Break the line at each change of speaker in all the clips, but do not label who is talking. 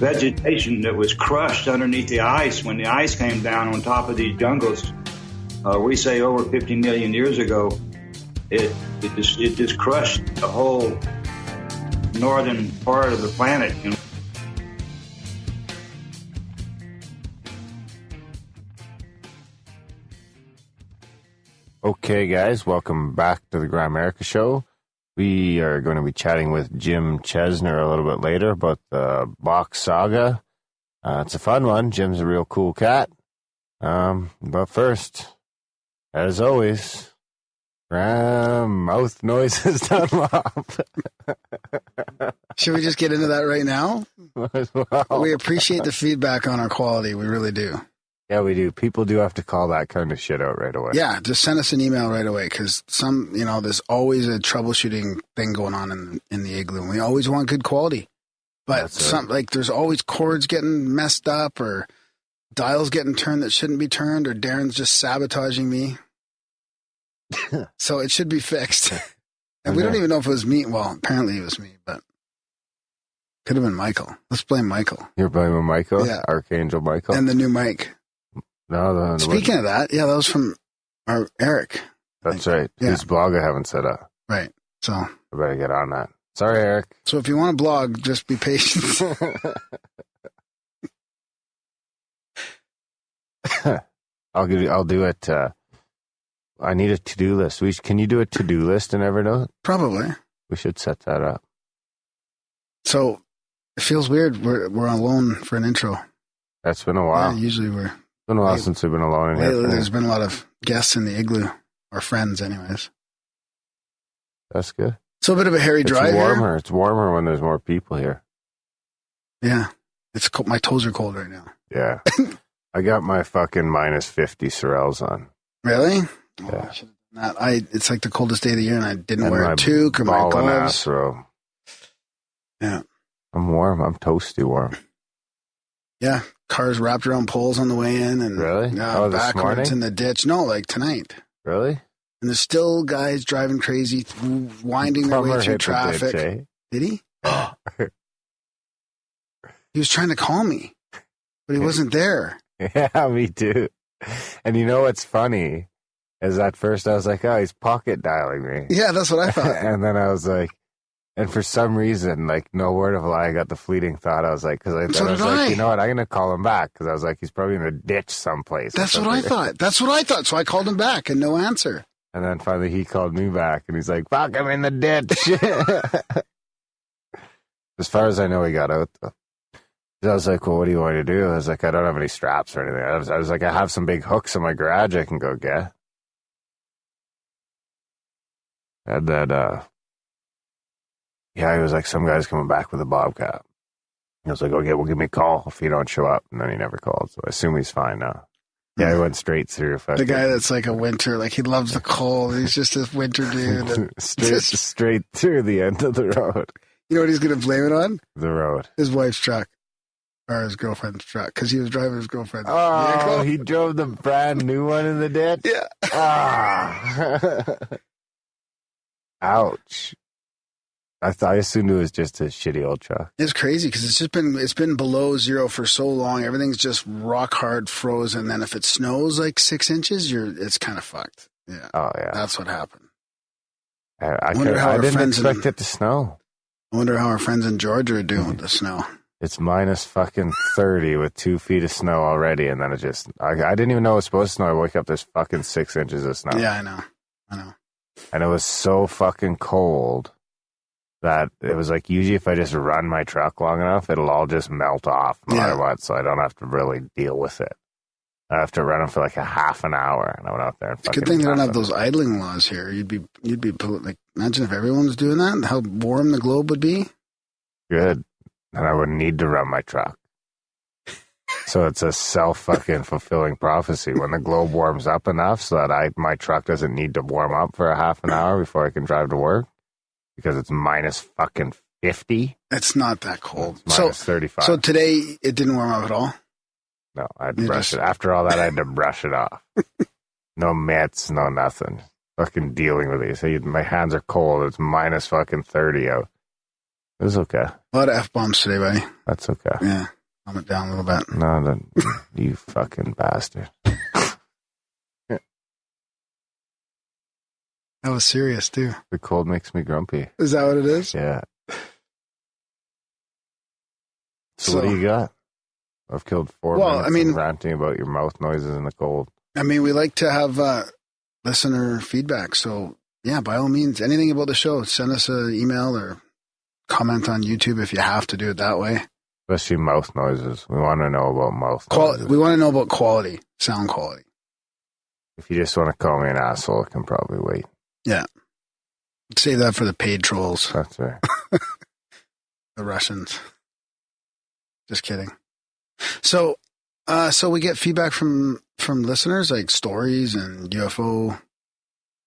vegetation that was crushed underneath the ice when the ice came down on top of these jungles. We say over 50 million years ago. It just crushed the whole northern part of the planet. You know?
Okay, guys, welcome back to the Grimerica show. We are going to be chatting with Jim Chesnar a little bit later about the Bock Saga. It's a fun one. Jim's a real cool cat. But first, as always, mouth noises done off.
Should we just get into that right now?
Well,
We appreciate the feedback on our quality. We really do.
yeah, we do. People do have to call that kind of shit out right away.
Yeah, just send us an email right away because there's always a troubleshooting thing going on in the igloo. And we always want good quality. But there's always cords getting messed up or dials getting turned that shouldn't be turned or Darren's just sabotaging me. So it should be fixed. And we don't even know if it was me. Well, apparently it was me, but could have been Michael. Let's blame Michael.
You're blaming Michael?
Yeah.
Archangel Michael?
And the new mic.
No,
Speaking of that, yeah, that was from our Eric.
That's right.
Yeah.
His blog I haven't set up.
Right. So
I better get on that. Sorry, Eric.
So if you want to blog, just be patient.
I'll do it. I need a to-do list. Can you do a to-do list in Evernote?
Probably.
We should set that up.
So it feels weird. We're alone for an intro.
That's been a while.
Yeah, usually
It's been a while since we've been alone in here.
There's been a lot of guests in the igloo, or friends anyways.
That's good.
So a bit of a hairy drive here.
It's warmer when there's more people here.
Yeah. It's cold. My toes are cold right now.
Yeah. I got my fucking minus 50 Sorels on.
Really?
Yeah.
Oh, I should have done that. It's like the coldest day of the year and I didn't
And
wear
my
a toque or my
ball and
gloves.
ass row.
Yeah.
I'm warm. I'm toasty warm.
Yeah. Cars wrapped around poles on the way in and
Really?
this
This
backwards
morning?
in the ditch. No, like tonight.
Really?
And there's still guys driving crazy, winding their
Plumber
way through
hit the
traffic.
ditch, eh?
Did he? He was trying to call me, but he wasn't there.
Yeah, me too. And you know what's funny is at first I was like, oh, he's pocket dialing me.
Yeah, that's what I thought.
And then I was like, and for some reason, like no word of a lie, I got the fleeting thought. I was like, because I was like, you know what, I'm going to call him back because I was like, he's probably in a ditch someplace.
That's what I thought. That's what I thought. So I called him back and no answer.
And then finally he called me back and he's like, fuck, I'm in the ditch. As far as I know, he got out though. I was like, well, what do you want to do? I was like, I don't have any straps or anything. I was like, I have some big hooks in my garage I can go get. And then, he was like, some guy's coming back with a bobcat. I was like, okay, well, give me a call if you don't show up. And then he never called. So I assume he's fine now. Yeah, he went straight through.
The guy that's like a winter, like he loves the cold. He's just a winter dude.
straight through the end of the road.
You know what he's going to blame it on?
The road.
His wife's truck. Or his girlfriend's truck. Because he was driving his girlfriend's
vehicle.
vehicle.
He drove the brand new one in the ditch?
Yeah.
Ah. Ouch. I assumed it was just a shitty old truck.
It's crazy because it's been below zero for so long. Everything's just rock hard frozen. Then if it snows like 6 inches, it's kind of fucked. Yeah.
Oh yeah.
That's what happened.
I didn't expect it to snow.
I wonder how our friends in Georgia are doing with the snow.
It's minus fucking 30 with 2 feet of snow already, and then it just I didn't even know it was supposed to snow. I wake up, there's fucking 6 inches of snow.
Yeah, I know.
And it was so fucking cold that it was like, usually if I just run my truck long enough, it'll all just melt off no matter what, so I don't have to really deal with it. I have to run them for like a half an hour, and I went out there and fucking...
Good thing they don't have those idling laws here. You'd be like, imagine if everyone was doing that, how warm the globe would be.
Good. And I wouldn't need to run my truck. So it's a self-fucking fulfilling prophecy. When the globe warms up enough so that my truck doesn't need to warm up for a half an hour before I can drive to work, because it's minus fucking 50.
It's not that cold.
It's minus 35.
So today it didn't warm up at all?
No, I had to brush it. After all that, I had to brush it off. No mitts, no nothing. Fucking dealing with these. My hands are cold. It's minus fucking 30 out. It was okay.
A lot of F-bombs today, buddy.
That's okay.
Yeah. Calm it down a little bit.
No, you fucking bastard.
That was serious, too.
The cold makes me grumpy.
Is that what it is?
Yeah. So what do you got? I've killed 4 minutes ranting about your mouth noises in the cold.
I mean, we like to have listener feedback. So, yeah, by all means, anything about the show, send us an email or comment on YouTube if you have to do it that way.
Especially mouth noises. We want to know about mouth noises.
We want to know about quality, sound quality.
If you just want to call me an asshole, it can probably wait.
Yeah. Save that for the paid trolls.
That's right.
The Russians. Just kidding. So we get feedback from listeners, like stories and UFO.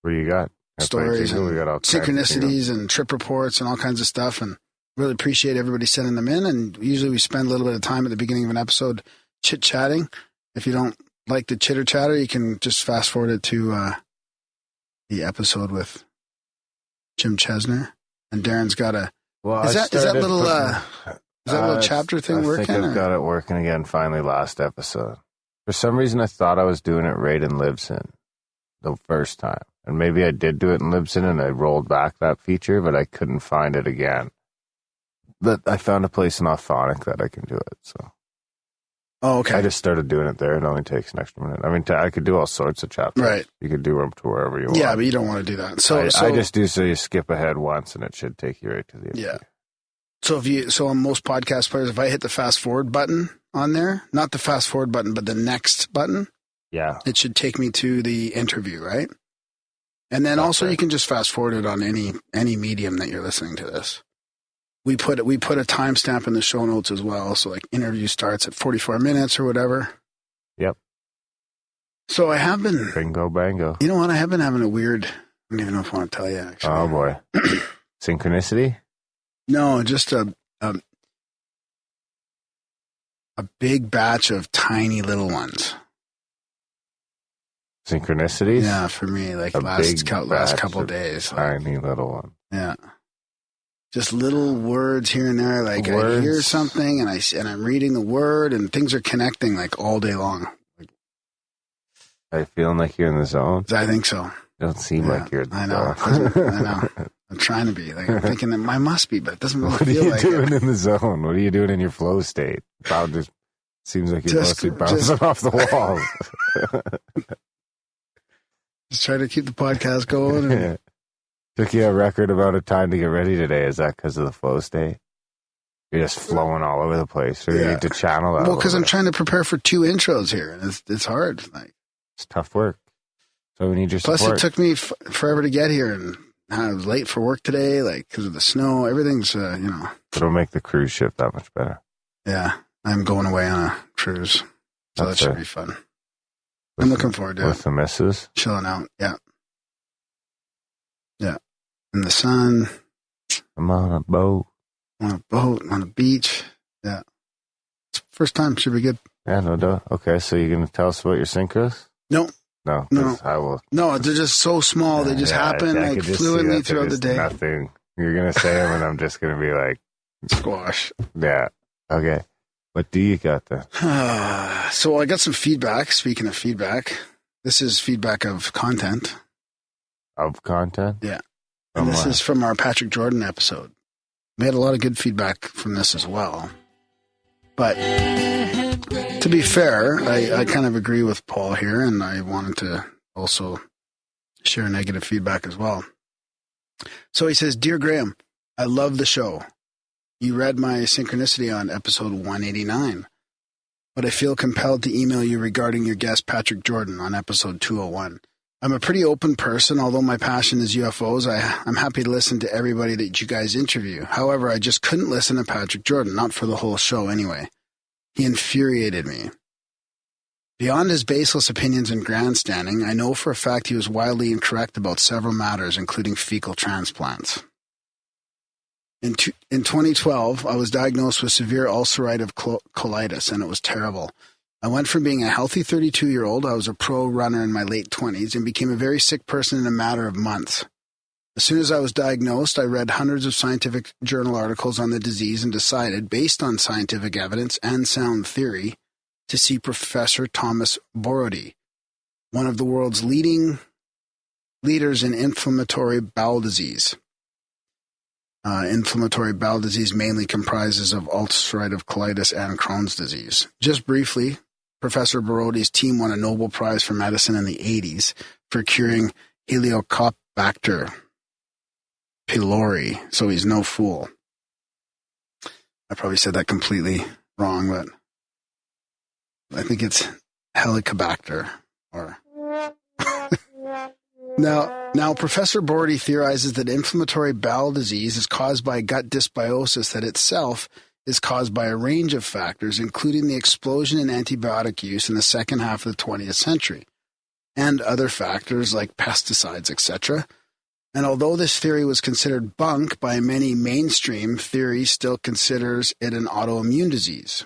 What do you got?
Stories and synchronicities and trip reports and all kinds of stuff. And really appreciate everybody sending them in. And usually we spend a little bit of time at the beginning of an episode chit-chatting. If you don't like the chitter-chatter, you can just fast forward it to the episode with Jim Chesnar. And Darren's got a...
Well,
is that little chapter thing working?
I think I've got it working again finally last episode. For some reason, I thought I was doing it right in Libsyn the first time. And maybe I did do it in Libsyn and I rolled back that feature, but I couldn't find it again. But I found a place in Auphonic that I can do it. So,
oh, okay.
I just started doing it there. It only takes an extra minute. I mean, I could do all sorts of chapters.
Right.
You could do them to wherever you want.
Yeah, but you don't want to do that. So
I just do so you skip ahead once and it should take you right to the end.
Yeah. So on most podcast players, if I hit the fast forward button on there, not the fast forward button, but the next button,
yeah, it
should take me to the interview, right? And then also you can just fast forward it on any medium that you're listening to this. We put a timestamp in the show notes as well, so like interview starts at 44 minutes or whatever.
Yep.
So I have been
bingo bango.
You know what? I have been having a weird. I don't even know if I want to tell you. Actually.
Oh boy, synchronicity.
No, just a big batch of tiny little ones.
Synchronicities?
Yeah, for me, like last couple of days.
Tiny little one.
Yeah. Just little words here and there. Like I hear something and I'm reading the word and things are connecting like all day long.
Are you feeling like you're in the zone?
I think so.
Don't seem like you're in the
zone. I know. I'm trying to be. Like I'm thinking that I must be, but it doesn't really feel like it.
What are you doing in the zone? What are you doing in your flow state? Just seems like you're mostly bouncing off the walls.
Just trying to keep the podcast going. And...
Took you a record amount of time to get ready today. Is that because of the flow state? You're just flowing all over the place. Or you need to channel that.
Well, because I'm trying to prepare for 2 intros here, and it's hard. Like
it's tough work. So we need your support.
Plus, it took me forever to get here, and I was late for work today, like because of the snow. Everything's,
It'll make the cruise ship that much better.
Yeah, I'm going away on a cruise, so that should be fun. I'm looking forward to it.
With the missus?
Chilling out, yeah. Yeah. In the sun.
I'm on a boat.
On a beach. Yeah. It's first time, should be good.
Yeah, no doubt. Okay, so you're going to tell us about your synchros?
No.
No. I will.
No, they're just so small. They just happen like fluently throughout the day.
Nothing. You're going to say them and I'm just going to be like.
Squash.
Yeah. Okay. What do you got then?
So I got some feedback. Speaking of feedback, this is feedback of content.
Of content?
Yeah. And this is from our Patrick Jordan episode. We had a lot of good feedback from this as well. But to be fair, I kind of agree with Paul here, and I wanted to also share negative feedback as well. So he says, Dear Graham, I love the show. You read my synchronicity on episode 189, but I feel compelled to email you regarding your guest Patrick Jordan on episode 201. I'm a pretty open person, although my passion is UFOs. I'm happy to listen to everybody that you guys interview. However, I just couldn't listen to Patrick Jordan, not for the whole show anyway. He infuriated me. Beyond his baseless opinions and grandstanding, I know for a fact he was wildly incorrect about several matters, including fecal transplants. In 2012, I was diagnosed with severe ulcerative colitis, and it was terrible. I went from being a healthy 32-year-old, I was a pro runner in my late 20s, and became a very sick person in a matter of months. As soon as I was diagnosed, I read hundreds of scientific journal articles on the disease and decided, based on scientific evidence and sound theory, to see Professor Thomas Borody, one of the world's leaders in inflammatory bowel disease. Inflammatory bowel disease mainly comprises of ulcerative colitis and Crohn's disease. Just briefly, Professor Borody's team won a Nobel Prize for Medicine in the 80s for curing Helicobacter pylori, so he's no fool. I probably said that completely wrong, but I think it's Helicobacter. Or Now, Professor Borody theorizes that inflammatory bowel disease is caused by gut dysbiosis that itself is caused by a range of factors, including the explosion in antibiotic use in the second half of the 20th century, and other factors like pesticides, etc. And although this theory was considered bunk by many, mainstream theory still considers it an autoimmune disease.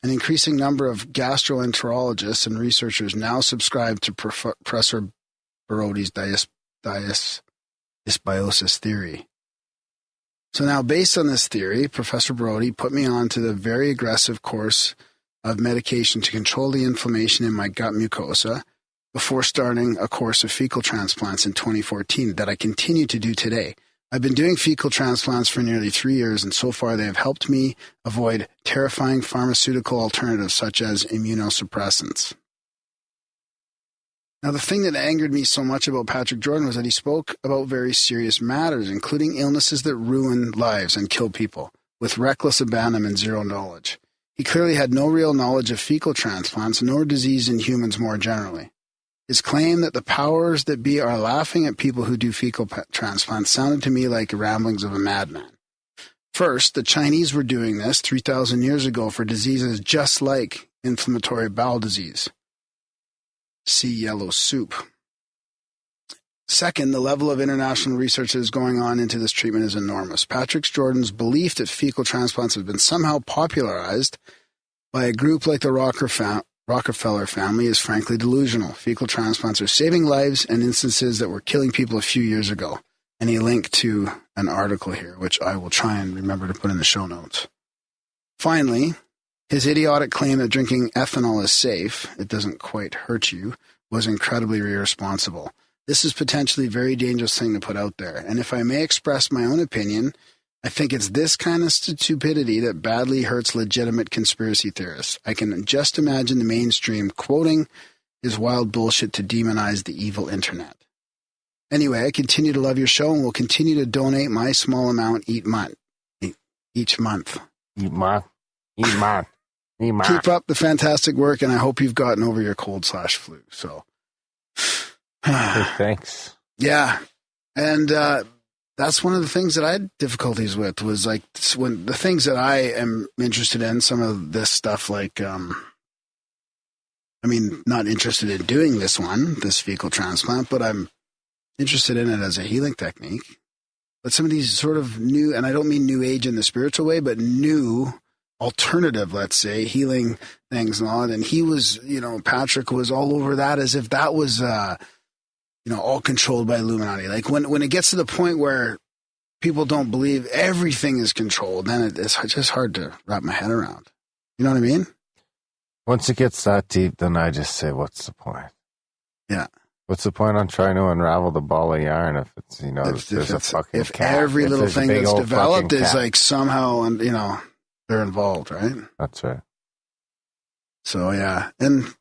An increasing number of gastroenterologists and researchers now subscribe to Professor Borody's dysbiosis theory. So now, based on this theory, Professor Borody put me on to the very aggressive course of medication to control the inflammation in my gut mucosa before starting a course of fecal transplants in 2014 that I continue to do today. I've been doing fecal transplants for nearly 3 years, and so far they have helped me avoid terrifying pharmaceutical alternatives such as immunosuppressants. Now, the thing that angered me so much about Patrick Jordan was that he spoke about very serious matters, including illnesses that ruin lives and kill people, with reckless abandon and zero knowledge. He clearly had no real knowledge of fecal transplants, nor disease in humans more generally. His claim that the powers that be are laughing at people who do fecal transplants sounded to me like ramblings of a madman. First, the Chinese were doing this 3,000 years ago for diseases just like inflammatory bowel disease. See yellow soup. Second, the level of international research that is going on into this treatment is enormous. Patrick Jordan's belief that fecal transplants have been somehow popularized by a group like the Rockefeller family is frankly delusional. Fecal transplants are saving lives and instances that were killing people a few years ago. And he linked to an article here, which I will try and remember to put in the show notes. Finally, his idiotic claim that drinking ethanol is safe, it doesn't quite hurt you, was incredibly irresponsible. This is potentially a very dangerous thing to put out there. And if I may express my own opinion, I think it's this kind of stupidity that badly hurts legitimate conspiracy theorists. I can just imagine the mainstream quoting his wild bullshit to demonize the evil internet. Anyway, I continue to love your show and will continue to donate my small amount each month. Keep up the fantastic work, and I hope you've gotten over your cold/flu. So,
hey, thanks.
Yeah, and that's one of the things that I had difficulties with was like when the things that I am interested in, some of this stuff like, not interested in doing this fecal transplant, but I'm interested in it as a healing technique. But some of these sort of new, and I don't mean new age in the spiritual way, but new alternative, let's say, healing things and all that. And he was, Patrick was all over that as if that was, all controlled by Illuminati. Like when it gets to the point where people don't believe everything is controlled, then it's just hard to wrap my head around. You know what I mean?
Once it gets that deep, then I just say, what's the point?
Yeah.
What's the point on trying to unravel the ball of yarn if it's, there's a fucking
if
cat.
Every little thing that's developed is
cat.
like somehow, they're involved, right?
That's right.
So, yeah. And,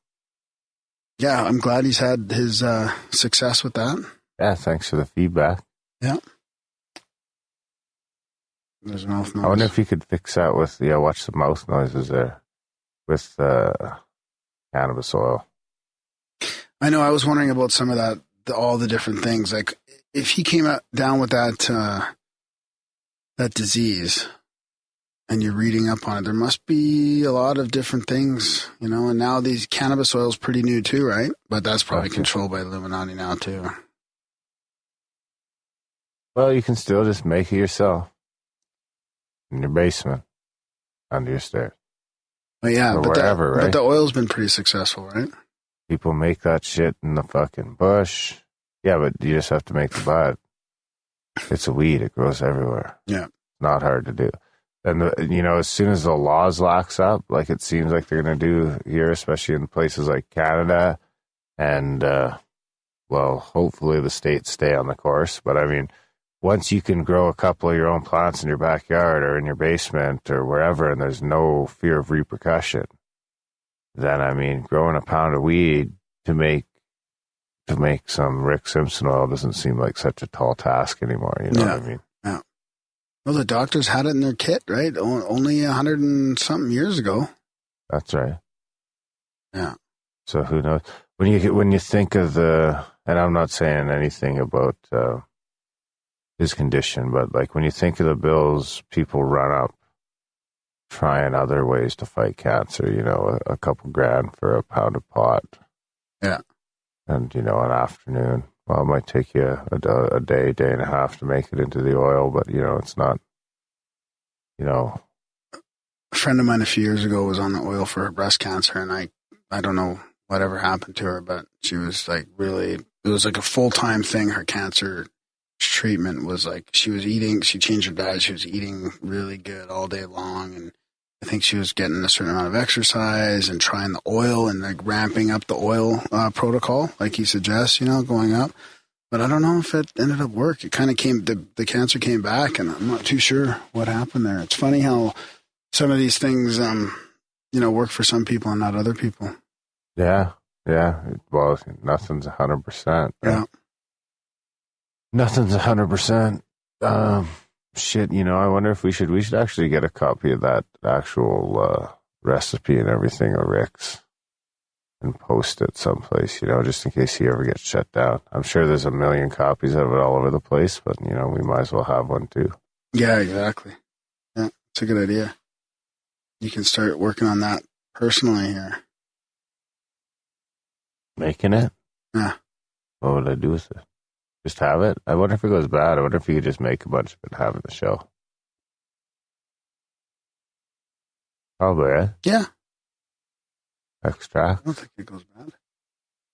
yeah, I'm glad he's had his success with that.
Yeah, thanks for the feedback.
Yeah. There's a mouth noise.
I wonder if you could fix that with, watch the mouth noises there with cannabis oil.
I know. I was wondering about some of that, all the different things. Like, if he came down with that disease, and you're reading up on it, there must be a lot of different things, and now these cannabis oil is pretty new too, right? But that's probably controlled by Illuminati now too.
Well, you can still just make it yourself in your basement, under your stairs.
Well, yeah,
or
but
wherever, right?
But the oil's been pretty successful, right?
People make that shit in the fucking bush. Yeah, but you just have to make the bud. It's a weed. It grows everywhere.
Yeah.
Not hard to do. And, as soon as the laws lax up, like it seems like they're going to do here, especially in places like Canada, and, hopefully the states stay on the course. But, I mean, once you can grow a couple of your own plants in your backyard or in your basement or wherever, and there's no fear of repercussion, then, I mean, growing a pound of weed to make some Rick Simpson oil doesn't seem like such a tall task anymore. You know what I mean?
Yeah. Well, the doctors had it in their kit, right? Only 100 and something years ago.
That's right.
Yeah.
So who knows? When you think of and I'm not saying anything about his condition, but like when you think of the bills people run up trying other ways to fight cancer, a couple grand for a pound of pot.
Yeah.
And, an afternoon. Well, it might take you a day and a half to make it into the oil, but, it's not,
A friend of mine a few years ago was on the oil for her breast cancer, and I don't know whatever happened to her, but she was like it was like a full-time thing. Her cancer treatment was like she changed her diet, she was eating really good all day long, and I think she was getting a certain amount of exercise and trying the oil and like ramping up the oil protocol, like he suggests, going up. But I don't know if it ended up working. It kind of the cancer came back, and I'm not too sure what happened there. It's funny how some of these things, work for some people and not other people.
Yeah. Yeah. Well, nothing's 100%.
Yeah.
Nothing's 100%. Shit, I wonder if we should actually get a copy of that actual recipe and everything of Rick's and post it someplace, just in case he ever gets shut down. I'm sure there's a million copies of it all over the place, but, we might as well have one too.
Yeah, exactly. Yeah, it's a good idea. You can start working on that personally here.
Making it?
Yeah.
What would I do with it? Just have it? I wonder if it goes bad. I wonder if you could just make a bunch of it and have it in the show. Probably, eh?
Yeah.
Extract?
I don't think it goes bad.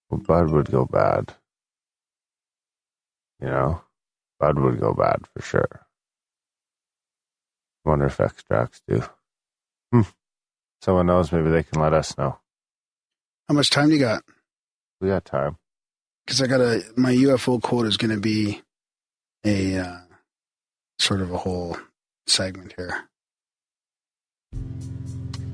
Well, bud would go bad. Bud would go bad for sure. Wonder if extracts do. Someone knows, maybe they can let us know.
How much time do you got?
We got time.
Because my UFO quote is going to be a sort of a whole segment here.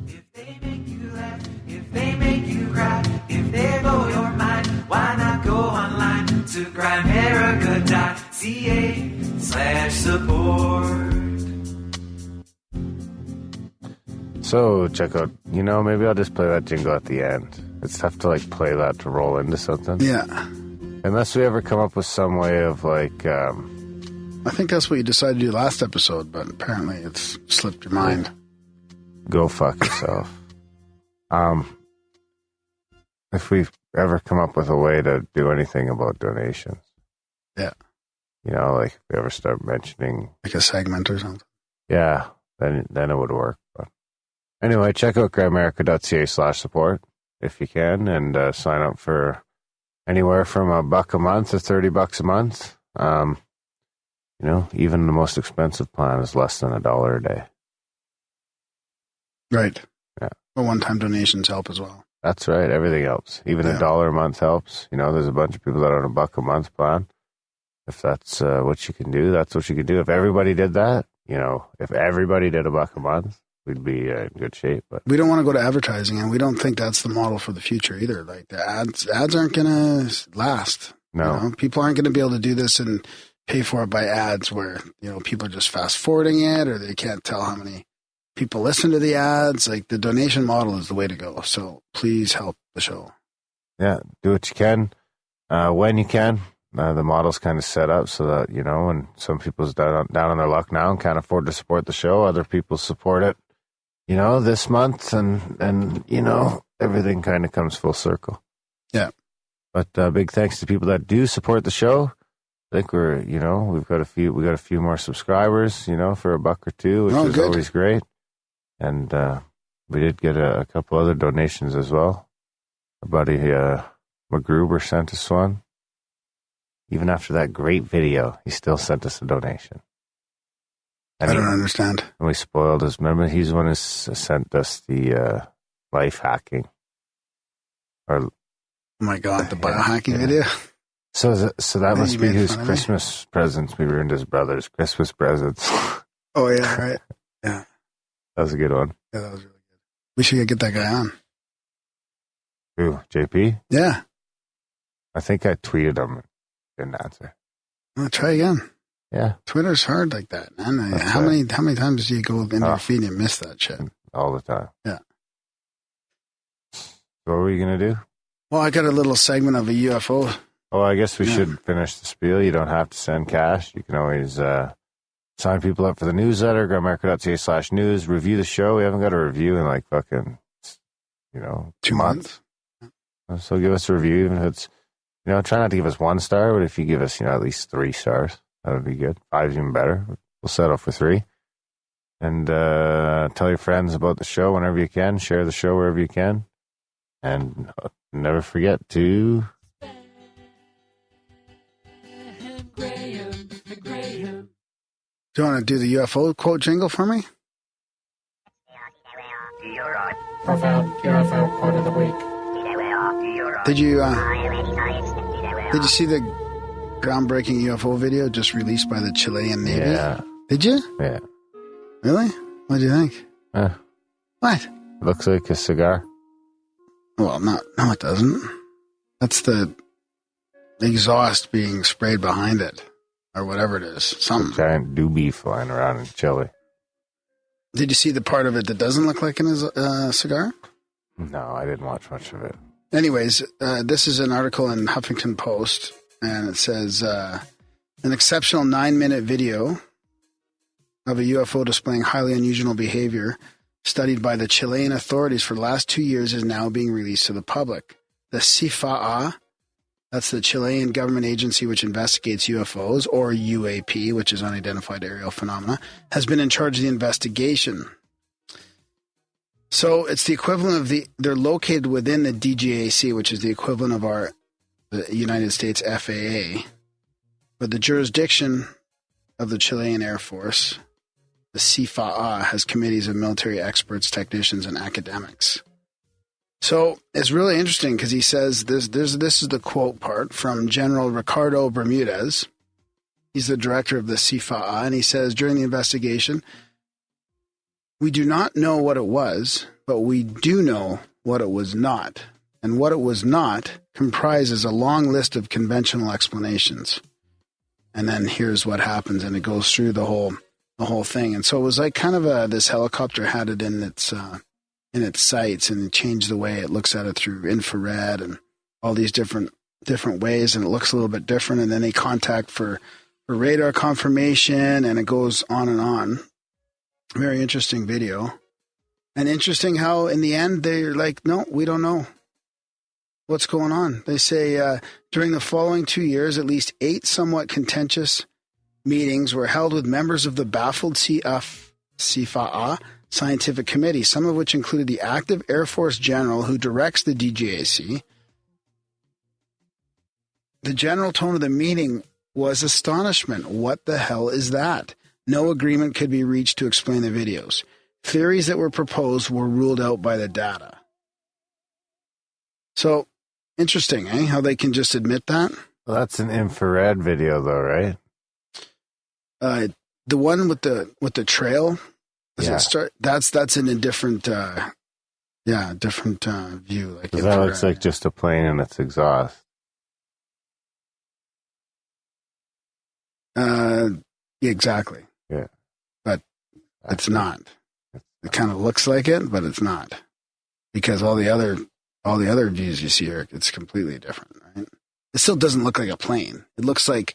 If they make you laugh, if they make you cry, if they blow your mind, why not go online to Grimerica.ca/support.
So check out, maybe I'll just play that jingle at the end. It's tough to play that to roll into something.
Yeah.
Unless we ever come up with some way of
I think that's what you decided to do last episode, but apparently it's slipped your mind.
Go fuck yourself. If we ever come up with a way to do anything about donations.
Yeah.
If we ever start mentioning
like a segment or something.
Yeah, then it would work. But anyway, check out Grimerica.ca/support if you can, and sign up for anywhere from $1 a month to $30 a month. Even the most expensive plan is less than $1 a day.
Right.
Yeah.
But one-time donations help as well.
That's right. Everything helps. Even $1 a month helps. There's a bunch of people that are on $1 a month plan. If that's what you can do, that's what you can do. If everybody did that, if everybody did $1 a month, we'd be in good shape. But
we don't want to go to advertising, and we don't think that's the model for the future either. Like the ads aren't going to last.
No.
People aren't going to be able to do this and pay for it by ads where, people are just fast forwarding it, or they can't tell how many people listen to the ads. Like the donation model is the way to go. So please help the show.
Yeah. Do what you can, when you can. The model's kind of set up so that, when some people's down on their luck now and can't afford to support the show, other people support it, this month, and everything kind of comes full circle.
Yeah.
But big thanks to people that do support the show. I think we've got a few more subscribers, for $1 or $2, which is
good.
Always great. And we did get a couple other donations as well. Our buddy McGruber sent us one. Even after that great video, he still sent us a donation.
I don't understand.
And we spoiled his. Remember, he's the one who sent us the life hacking. Or,
oh my God, the biohacking video.
So that must be his Christmas presents. We ruined his brother's Christmas presents.
Oh yeah, right. Yeah,
that was a good one.
Yeah, that was really good. We should get that guy on.
Who, JP?
Yeah.
I think I tweeted him. Didn't answer.
Well, try again.
Yeah.
Twitter's hard like that, man. How many times do you go into your feed and miss that shit?
All the time.
Yeah.
So what are we going to do?
Well, I got a little segment of a UFO.
Oh, I guess we should finish the spiel. You don't have to send cash. You can always sign people up for the newsletter, grimerica.ca/news. Review the show. We haven't got a review in like fucking,
2 months.
So give us a review, even if it's, try not to give us 1 star, but if you give us, at least 3 stars, that would be good. 5's even better. We'll settle for 3. And tell your friends about the show whenever you can. Share the show wherever you can. And never forget to...
Do you want to do the UFO quote jingle for me?
Profound UFO quote of the week.
Did you see the groundbreaking UFO video just released by the Chilean Navy?
Yeah.
Did you?
Yeah.
Really? What do you think? What?
Looks like a cigar.
Well, no, it doesn't. That's the exhaust being sprayed behind it, or whatever it is. Something.
A giant doobie flying around in Chile.
Did you see the part of it that doesn't look like a cigar?
No, I didn't watch much of it.
Anyways, this is an article in Huffington Post, and it says, an exceptional 9-minute video of a UFO displaying highly unusual behavior studied by the Chilean authorities for the last 2 years is now being released to the public. The CIFAA, that's the Chilean government agency which investigates UFOs, or UAP, which is unidentified aerial phenomena, has been in charge of the investigation. So it's the equivalent of they're located within the DGAC, which is the equivalent of the United States FAA. But the jurisdiction of the Chilean Air Force, the CIFAA, has committees of military experts, technicians, and academics. So it's really interesting because he says this is the quote part from General Ricardo Bermudez. He's the director of the CIFAA, and he says during the investigation, we do not know what it was, but we do know what it was not. And what it was not comprises a long list of conventional explanations. And then here's what happens, and it goes through the whole thing. And so it was like kind of this helicopter had it in its sights, and it changed the way it looks at it through infrared and all these different ways, and it looks a little bit different. And then they contact for radar confirmation, and it goes on and on. Very interesting video. And interesting how in the end they're like, no, we don't know what's going on. They say during the following 2 years, at least 8 somewhat contentious meetings were held with members of the baffled CIFAA scientific committee, some of which included the active Air Force general who directs the DGAC. The general tone of the meeting was astonishment. What the hell is that? No agreement could be reached to explain the videos. Theories that were proposed were ruled out by the data. So, interesting, eh? How they can just admit that?
Well, that's an infrared video, though, right?
The one with the trail. That's in a different, different view. Like
that looks like just a plane and its exhaust.
Exactly.
Yeah,
but it's not. It kind of looks like it, but it's not, because all the other views you see are it's completely different, right? It still doesn't look like a plane. It looks like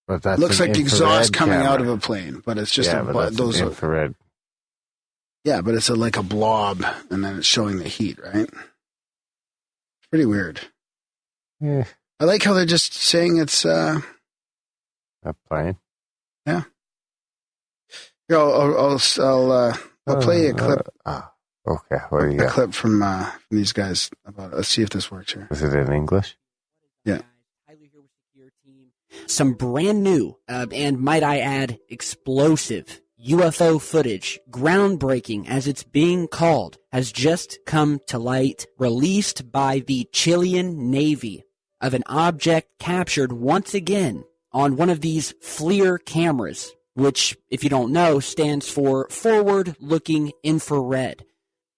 exhaust coming out of a plane, but it's just those
infrared.
Yeah, but it's like a blob, and then it's showing the heat, right? It's pretty weird.
Yeah,
I like how they're just saying it's
a plane.
Yeah. Here, I'll play you a clip.
Okay, what do you got?
A clip from these guys about. Let's see if this works here.
Is it in English?
Yeah.
Tyler here with the Gear team. some brand new, and might I add, explosive UFO footage, groundbreaking as it's being called, has just come to light, released by the Chilean Navy, of an object captured once again on one of these FLIR cameras, which, if you don't know, stands for Forward-Looking Infrared.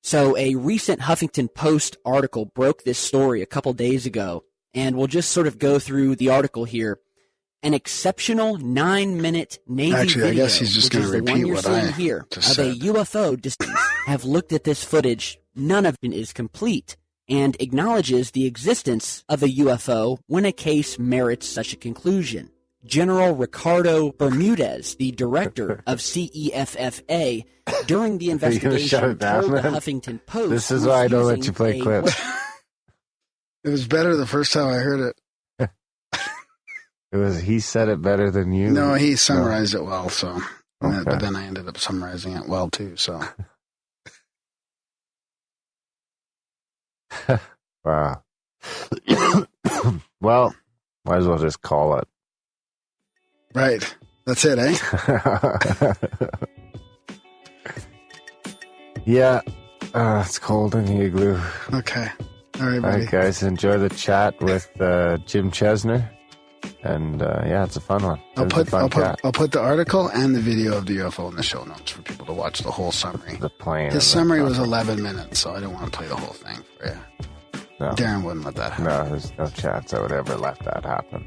So a recent Huffington Post article broke this story a couple days ago, and we'll just sort of go through the article here. An exceptional 9-minute Navy video,
I guess he's just going to repeat what I
here,
just
of
said.
a UFO distance, have looked at this footage. None of it is complete, and acknowledges the existence of a UFO when a case merits such a conclusion. General Ricardo Bermudez, the director of CEFFA, during the investigation, told the Huffington Post,
this is why I don't let you play clips.
It was better the first time I heard it.
He said it better than you.
No, he summarized it well, so. Okay. But then I ended up summarizing it well, too, so.
Wow. Well, might as well just call it.
Right. That's it, eh?
Yeah. It's cold in the igloo.
Okay. All right, buddy.
All right, guys. Enjoy the chat with Jim Chesnar. And yeah, it's a fun one.
I'll put the article and the video of the UFO in the show notes for people to watch the whole summary.
The plane.
His summary was 11 minutes, so I didn't want to play the whole thing for you.
No.
Darren wouldn't let that happen.
No, there's no chance I would ever let that happen.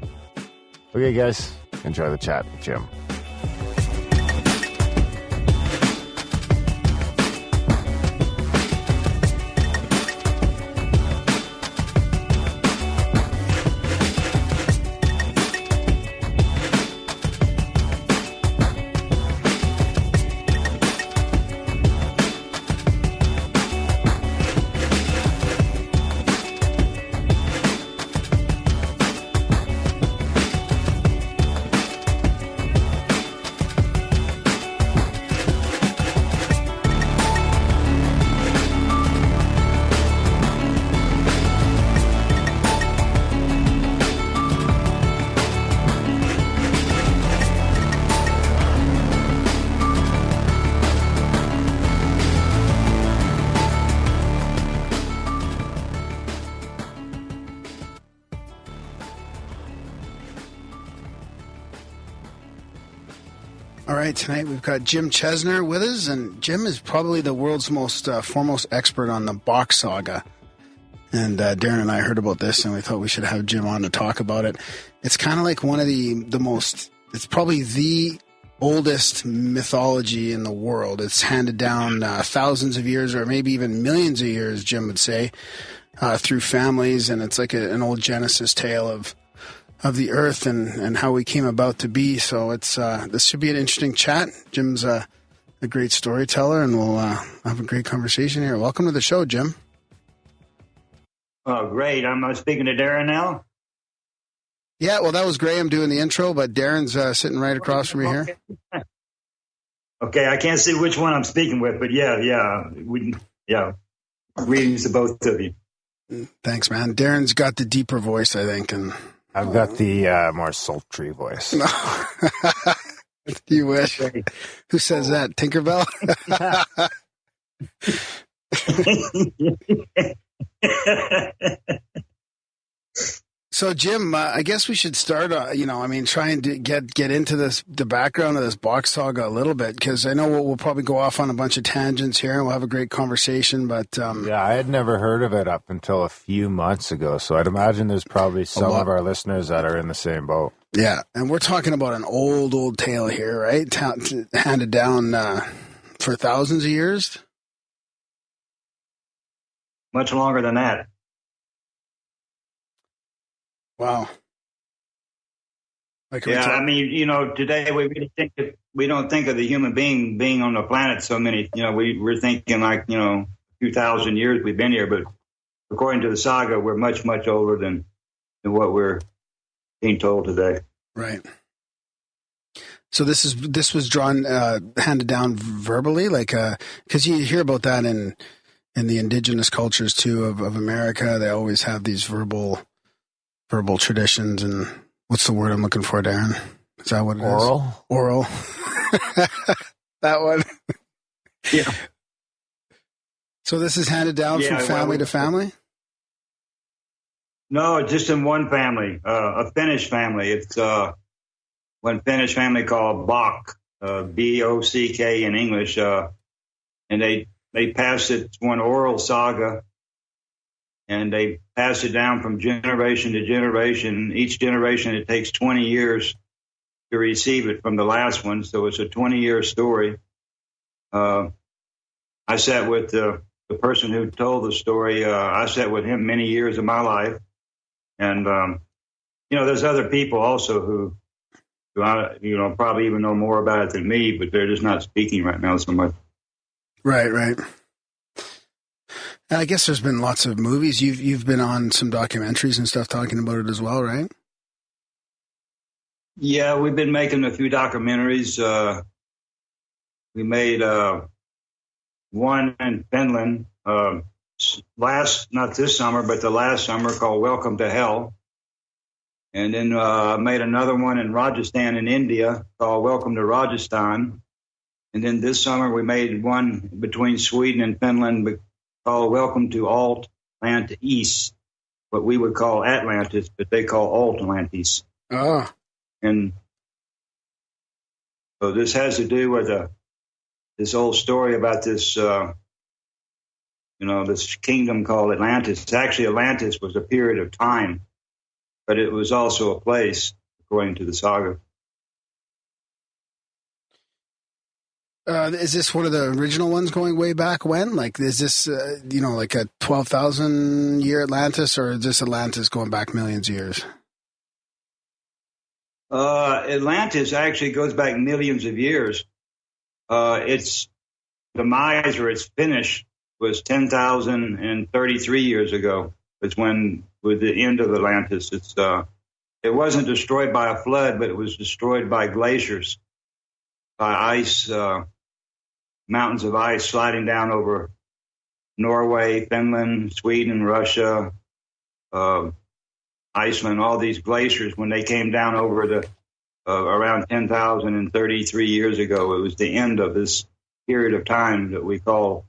Okay, guys. Enjoy the chat with Jim.
Tonight we've got Jim Chesnar with us, and Jim is probably the world's most foremost expert on the Bock Saga. And Darren and I heard about this, and we thought we should have Jim on to talk about it. It's kind of like one of the most, it's probably the oldest mythology in the world. It's handed down thousands of years, or maybe even millions of years, Jim would say, through families, and it's like an old Genesis tale of the earth and how we came about to be. So it's this should be an interesting chat. Jim's a great storyteller, and we'll have a great conversation here. Welcome to the show, Jim.
Oh, great. I'm speaking to Darren now?
Yeah, well, that was Graham doing the intro, but Darren's sitting right across from me here.
Okay, I can't see which one I'm speaking with, but yeah. Greetings to both of you.
Thanks, man. Darren's got the deeper voice, I think, and
I've got the more sultry voice.
No. You wish. Who says that? Tinkerbell? So, Jim, I guess we should start, trying to get into the background of this Bock Saga a little bit, because I know we'll probably go off on a bunch of tangents here, and we'll have a great conversation, but...
yeah, I had never heard of it up until a few months ago, so I'd imagine there's probably some of our listeners that are in the same boat.
Yeah, and we're talking about an old tale here, right? Handed down for thousands of years?
Much longer than that.
Wow.
Today we don't think of the human being on the planet so many, we're thinking like, a few thousand years we've been here, but according to the saga, we're much, much older than what we're being told today.
Right. So this was drawn, handed down verbally, because you hear about that in the indigenous cultures too of America. They always have these verbal traditions, and what's the word I'm looking for, Darren? Is that what it is? Oral. That one.
Yeah.
So this is handed down from family to family?
No, just in one family, a Finnish family. It's one Finnish family called Bock, B-O-C-K in English, and they passed it. It's one oral saga, and they pass it down from generation to generation. Each generation, it takes 20 years to receive it from the last one, so it's a 20-year story. I sat with the person who told the story. I sat with him many years of my life, and there's other people also who probably even know more about it than me, but they're just not speaking right now so much.
Right. I guess there's been lots of movies. You've been on some documentaries and stuff talking about it as well, right?
Yeah, we've been making a few documentaries. We made one in Finland not this summer, but the last summer, called Welcome to Hell. And then made another one in Rajasthan in India called Welcome to Rajasthan. And then this summer we made one between Sweden and Finland called Welcome to Atlantis, what we would call Atlantis, but they call Atlantis.
Oh.
And so this has to do with this old story about this, this kingdom called Atlantis. Actually, Atlantis was a period of time, but it was also a place, according to the saga.
Is this one of the original ones going way back when? Like, is this, like a 12,000-year Atlantis, or is this Atlantis going back millions of years?
Atlantis actually goes back millions of years. Its demise, or its finish, was 10,033 years ago. It's with the end of Atlantis. It wasn't destroyed by a flood, but it was destroyed by glaciers, by ice, mountains of ice sliding down over Norway, Finland, Sweden, Russia, Iceland, all these glaciers. When they came down over the around 10,033 years ago, it was the end of this period of time that we call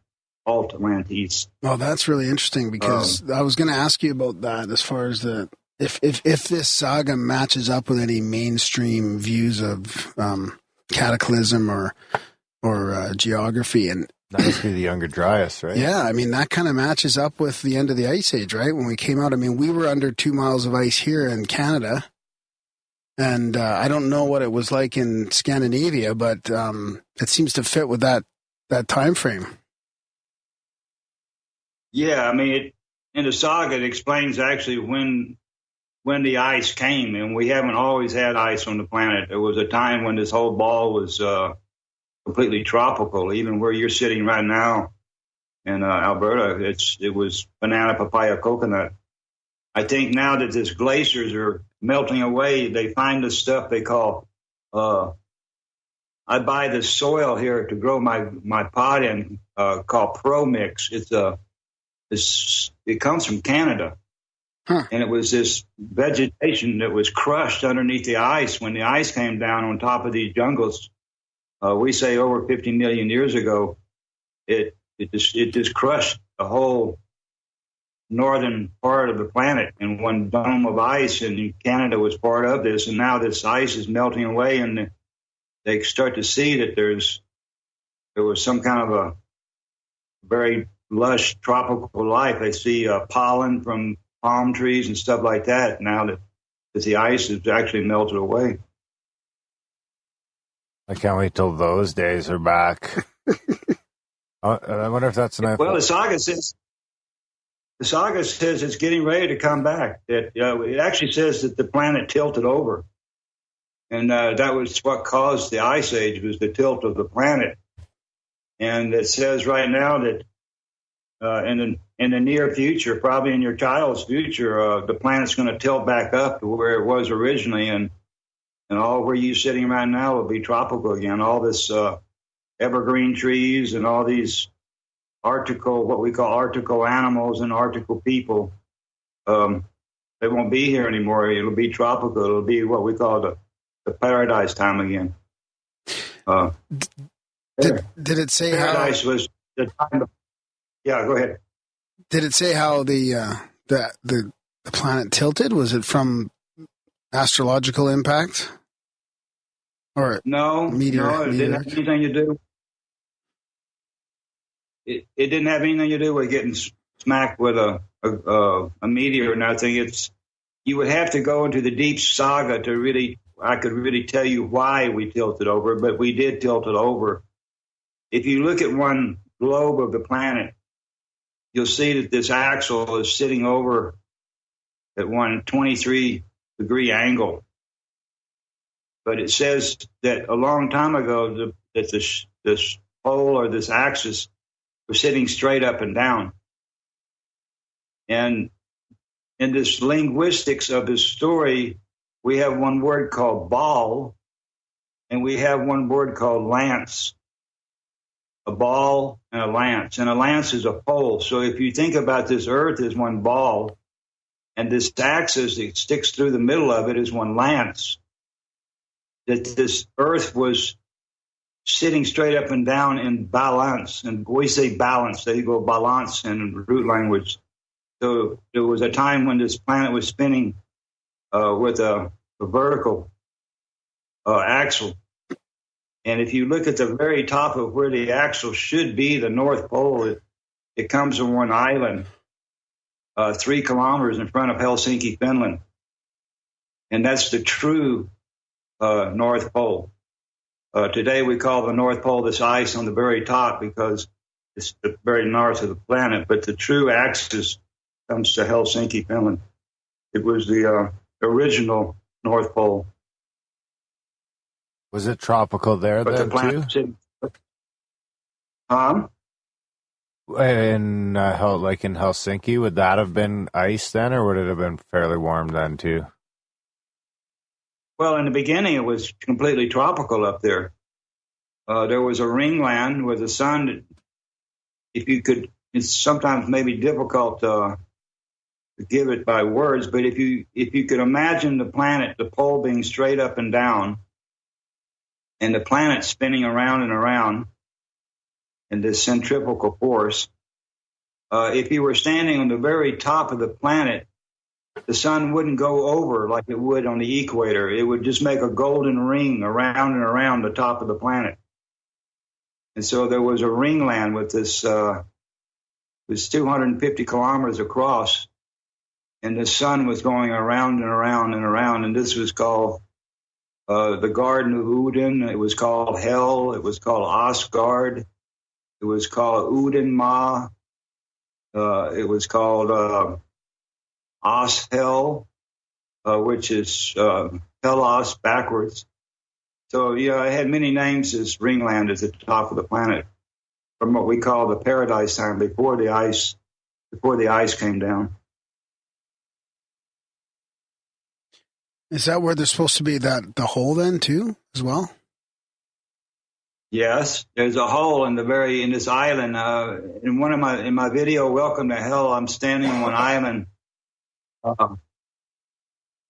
Atlantis.
Well, that's really interesting, because I was going to ask you about that, as far as if this saga matches up with any mainstream views of cataclysm or geography. And
that must be the Younger Dryas, right?
Yeah, I mean, that kind of matches up with the end of the Ice Age, right? When we came out, I mean, we were under 2 miles of ice here in Canada, and I don't know what it was like in Scandinavia, but it seems to fit with that time frame.
Yeah, I mean, in the saga, it explains actually when the ice came, and we haven't always had ice on the planet. There was a time when this whole ball was completely tropical, even where you're sitting right now in Alberta. It was banana, papaya, coconut. I think now that these glaciers are melting away, they find this stuff they call, I buy this soil here to grow my pot in, called Pro Mix. It comes from Canada.
Huh.
And it was this vegetation that was crushed underneath the ice when the ice came down on top of these jungles. We say over 50 million years ago. It just crushed the whole northern part of the planet in one dome of ice, and Canada was part of this. And now this ice is melting away, and they start to see that there was some kind of a very lush tropical life. They see pollen from palm trees and stuff like that now that the ice has actually melted away.
I can't wait till those days are back. I wonder if that's an...
Well, the saga says it's getting ready to come back. It actually says that the planet tilted over, and that was what caused the ice age, was the tilt of the planet. And it says right now that in the near future, probably in your child's future, the planet's going to tilt back up to where it was originally, and all where you're sitting right now will be tropical again. All this evergreen trees and all these what we call arctical animals and arctical people, They won't be here anymore. It'll be tropical. It'll be what we call the paradise time again.
Did it say
paradise
how?
Was the time? Yeah, go ahead.
Did it say how the planet tilted? Was it from astrological impact? Or
no, it didn't have anything to do. It didn't have anything to do with getting smacked with a meteor or nothing. You would have to go into the deep saga I could really tell you why we tilted over, but we did tilt it over. If you look at one globe of the planet, you'll see that this axle is sitting over at one 23-degree angle. But it says that a long time ago that this pole or this axis was sitting straight up and down. And in this linguistics of this story, we have one word called ball, and we have one word called lance. A ball and a lance. And a lance is a pole. So if you think about this earth as one ball, and this axis that sticks through the middle of it is one lance, that this earth was sitting straight up and down in balance. And we say balance, they go balance in root language. So there was a time when this planet was spinning with a vertical axle. And if you look at the very top of where the axle should be, the North Pole, it comes from one island, 3 kilometers in front of Helsinki, Finland. And that's the true North Pole. Today we call the North Pole this ice on the very top because it's the very north of the planet. But the true axis comes to Helsinki, Finland. It was the original North Pole.
Was it tropical there
but
then
the planet
too? In like in Helsinki, would that have been ice then, or would it have been fairly warm then too?
Well, in the beginning, it was completely tropical up there. There was a ringland where the sun, it's sometimes maybe difficult to give it by words, but if you could imagine the planet, the pole being straight up and down, and the planet spinning around and around in this centrifugal force, if you were standing on the very top of the planet, the sun wouldn't go over like it would on the equator. It would just make a golden ring around and around the top of the planet. And so there was a ringland with this, it was 250 kilometers across, and the sun was going around and around and around, and this was called the Garden of Uden. It was called Hell. It was called Asgard. It was called Udenma. It was called Ashel, which is Hellas backwards. So, yeah, it had many names, this ringland at the top of the planet, from what we call the paradise time before the ice came down.
Is that where there's supposed to be the hole then too, as well?
Yes, there's a hole in this island. In my video, Welcome to Hell, I'm standing on one island called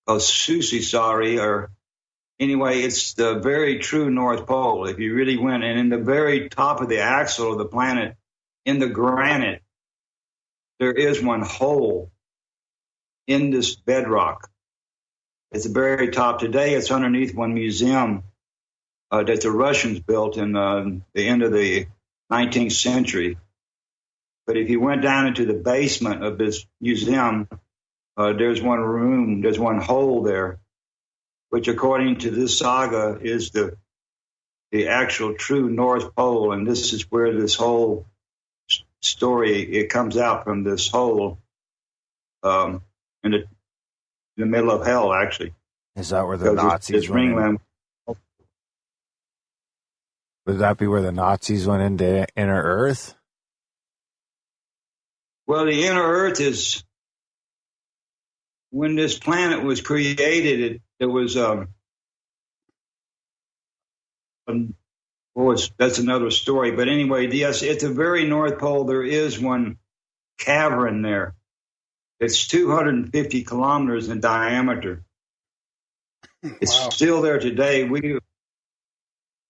Susisari, or anyway, it's the very true North Pole. If you really went, and in the very top of the axle of the planet, in the granite, there is one hole in this bedrock. It's the very top. Today, it's underneath one museum that the Russians built in the end of the 19th century. But if you went down into the basement of this museum, there's one room, there's one hole there, which according to this saga is the actual true North Pole. And this is where this whole story, it comes out from this hole in the middle of hell, actually.
Is that where the Nazis went in? Would that be where the Nazis went into Inner Earth?
Well, the Inner Earth is, when this planet was created, there was that's another story. But anyway, yes, at the very North Pole, there is one cavern there. It's 250 kilometers in diameter. It's
Wow.
still there today.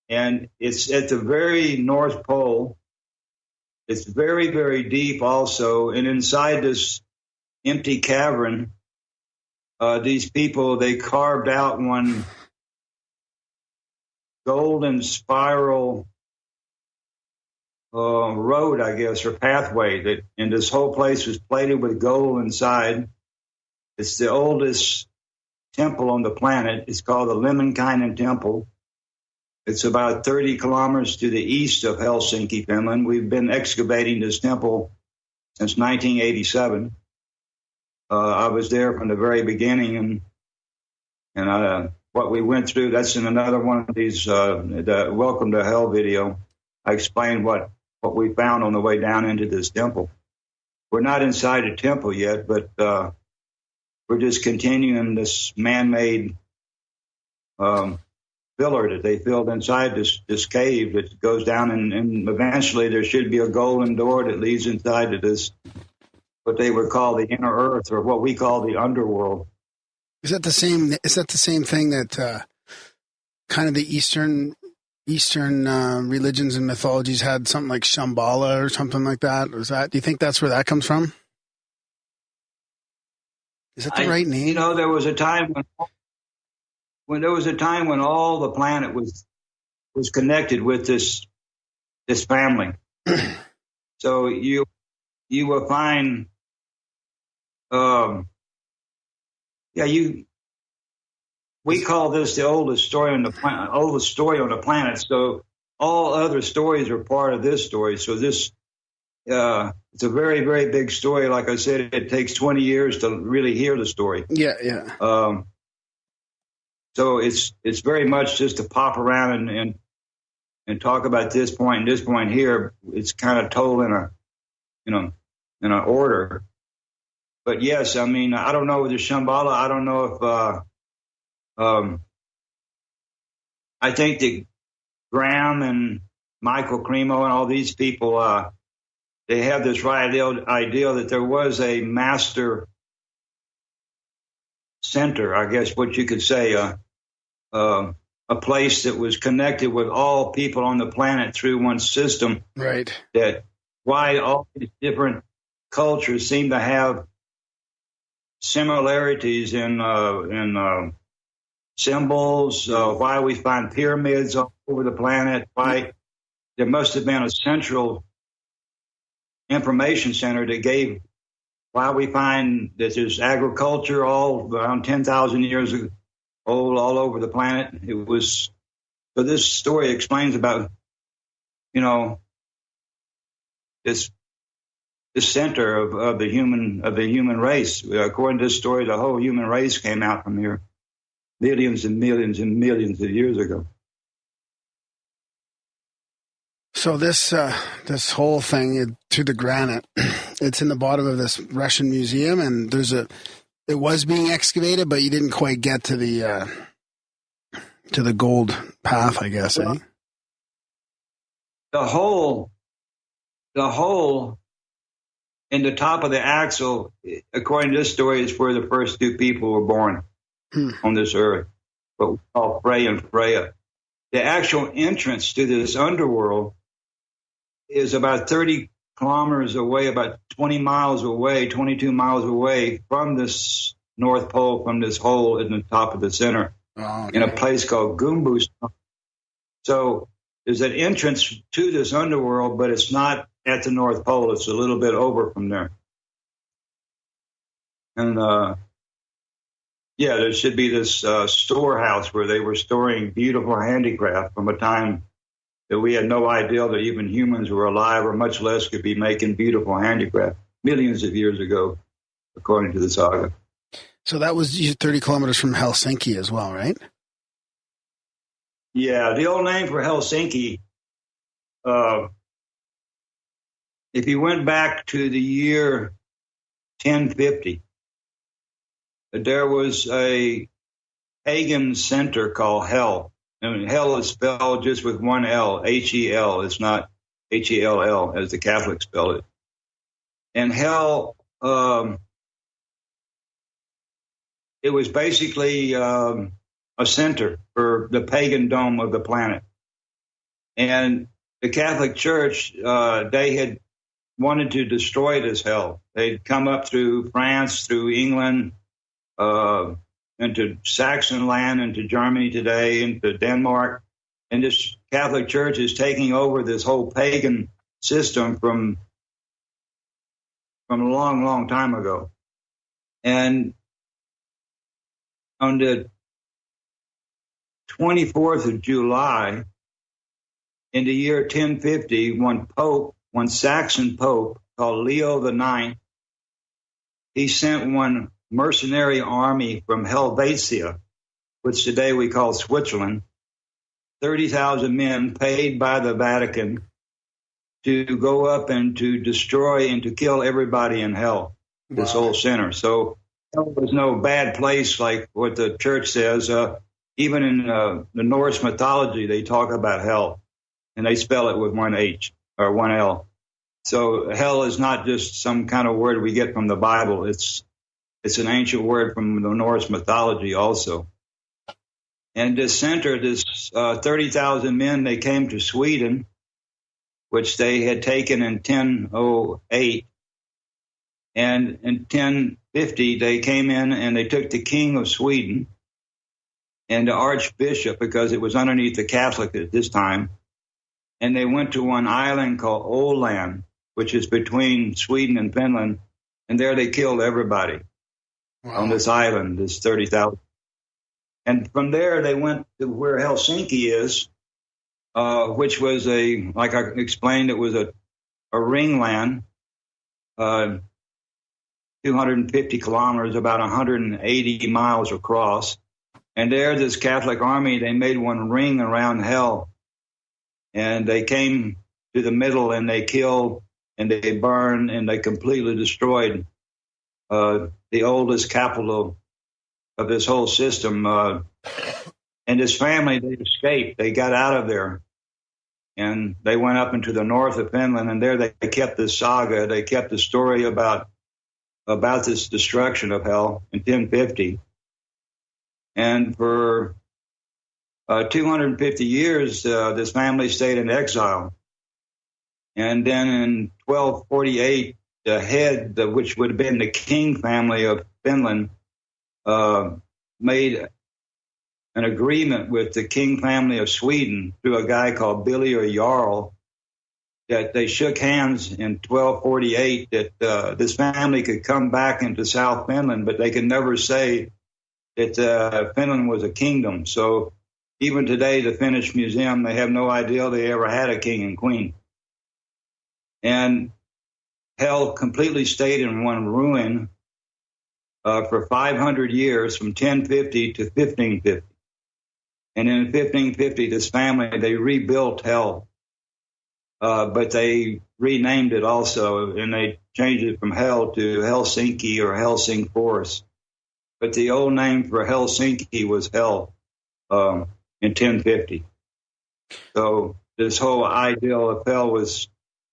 And it's at the very North Pole. It's very, very deep also. And inside this empty cavern, these people, they carved out one golden spiral road, I guess, or pathway. And this whole place was plated with gold inside. It's the oldest temple on the planet. It's called the Lemminkainen Temple. It's about 30 kilometers to the east of Helsinki, Finland. We've been excavating this temple since 1987. I was there from the very beginning, and what we went through, that's in another one of these, the Welcome to Hell video. I explained what we found on the way down into this temple. We're not inside the temple yet, but we're just continuing this man-made pillar that they filled inside this cave that goes down, and eventually there should be a golden door that leads inside to this, what they would call the inner earth, or what we call the underworld.
Is that the same? Is that the same thing that kind of the Eastern religions and mythologies had something like Shambhala or something like that? Do you think that's where that comes from? Is that the right name?
You know, there was a time when all the planet was connected with this family. So you will find, we call this the oldest story on the planet. So all other stories are part of this story. So this, it's a very, very big story. Like I said, it takes 20 years to really hear the story.
Yeah.
So it's very much just to pop around and talk about this point and this point here. It's kind of told in an order. But yes, I mean, I don't know with the Shambhala. I don't know if I think that Graham and Michael Cremo and all these people, they have this right idea that there was a master center, I guess what you could say, a place that was connected with all people on the planet through one system.
Right.
That why all these different cultures seem to have similarities in symbols, why we find pyramids all over the planet, why there must have been a central information center that gave why we find that there's agriculture all around 10,000 years old all over the planet. It was, so this story explains about, this center of the human race. According to this story, the whole human race came out from here millions and millions and millions of years ago.
So this whole thing to the granite, it's in the bottom of this Russian museum, and it was being excavated, but you didn't quite get to the gold path, I guess.
Well, the hole in the top of the axle, according to this story, is where the first two people were born on this earth, what we call Frey and Freya. The actual entrance to this underworld is about 30 kilometers away, about 20 miles away, 22 miles away from this North Pole, from this hole in the top of the center, in a place called Gumbus. So there's an entrance to this underworld, but it's not at the North Pole. It's a little bit over from there. And, there should be this storehouse where they were storing beautiful handicraft from a time that we had no idea that even humans were alive, or much less could be making beautiful handicraft millions of years ago, according to the saga.
So that was 30 kilometers from Helsinki as well, right?
Yeah, the old name for Helsinki, if you went back to the year 1050, there was a pagan center called Hell. I mean, Hell is spelled just with one L, H-E-L. It's not H-E-L-L as the Catholics spell it. And Hell it was basically a center for the pagan dome of the planet. And the Catholic Church, they had wanted to destroy it as hell. They'd come up through France, through England, into Saxon land, into Germany today, into Denmark. And this Catholic Church is taking over this whole pagan system from a long, long time ago. And on the 24th of July, in the year 1050, one Saxon pope called Leo IX, he sent one mercenary army from Helvetia, which today we call Switzerland, 30,000 men paid by the Vatican to go up and to destroy and to kill everybody in hell, this whole center. So hell was no bad place like what the church says. Even in the Norse mythology, they talk about hell, and they spell it with one H or one L. So hell is not just some kind of word we get from the Bible. It's an ancient word from the Norse mythology also. And this center, this 30,000 men, they came to Sweden, which they had taken in 1008. And in 1050, they came in and they took the king of Sweden and the archbishop, because it was underneath the Catholic at this time. And they went to one island called Åland, which is between Sweden and Finland. And there they killed everybody on this island, this 30,000. And from there, they went to where Helsinki is, which was like I explained, it was a ringland, 250 kilometers, about 180 miles across. And there, this Catholic army, they made one ring around hell. And they came to the middle and they killed and they burned and they completely destroyed the oldest capital of this whole system. And this family, they escaped. They got out of there. And they went up into the north of Finland, and there they kept this saga. They kept the story about this destruction of hell in 1050. And for 250 years, this family stayed in exile. And then in 1248, the head, which would have been the king family of Finland, made an agreement with the king family of Sweden through a guy called Ior Jarl, that they shook hands in 1248 that this family could come back into South Finland, but they could never say that Finland was a kingdom. So even today, the Finnish museum, they have no idea they ever had a king and queen. And hell completely stayed in one ruin for 500 years, from 1050 to 1550. And in 1550, this family, they rebuilt hell, but they renamed it also, and they changed it from hell to Helsinki or Helsingfors. But the old name for Helsinki was hell in 1050. So this whole ideal of hell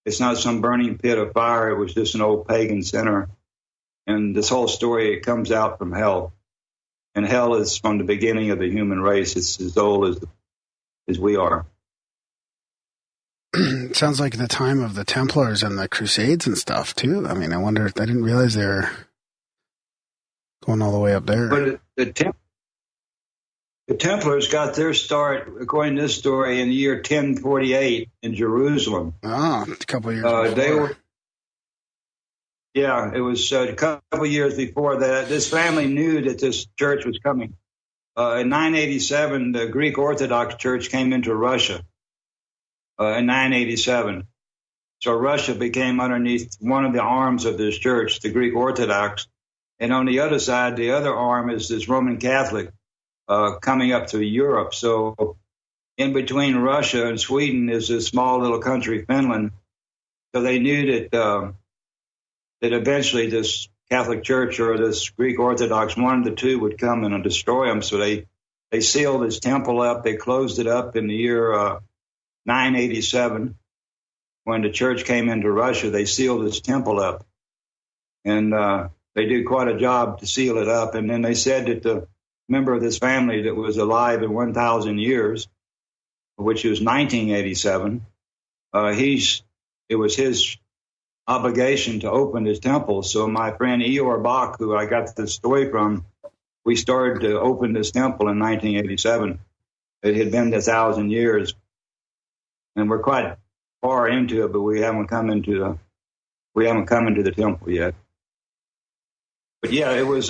it's not some burning pit of fire. It was just an old pagan center. And this whole story, it comes out from hell. And hell is from the beginning of the human race. It's as old as we are.
It sounds like the time of the Templars and the Crusades and stuff, too. I mean, I didn't realize they were going all the way up there.
But the Templars got their start, according to this story, in the year 1048 in Jerusalem.
Oh, a couple of years before.
They were. Yeah, it was a couple of years before that. This family knew that this church was coming. In 987, the Greek Orthodox Church came into Russia in 987. So Russia became underneath one of the arms of this church, the Greek Orthodox. And on the other side, the other arm is this Roman Catholic coming up through Europe. So in between Russia and Sweden is this small little country, Finland. So they knew that eventually this Catholic Church or this Greek Orthodox, one of the two, would come and destroy them. So they sealed this temple up. They closed it up in the year 987. When the church came into Russia, they sealed this temple up. And they did quite a job to seal it up. And then they said that the member of this family that was alive in 1,000 years, which was 1987, it was his obligation to open his temple. So my friend Ior Bock, who I got this story from, we started to open this temple in 1987. It had been 1,000 years, and we're quite far into it, but we haven't come into the temple yet. But yeah, it was.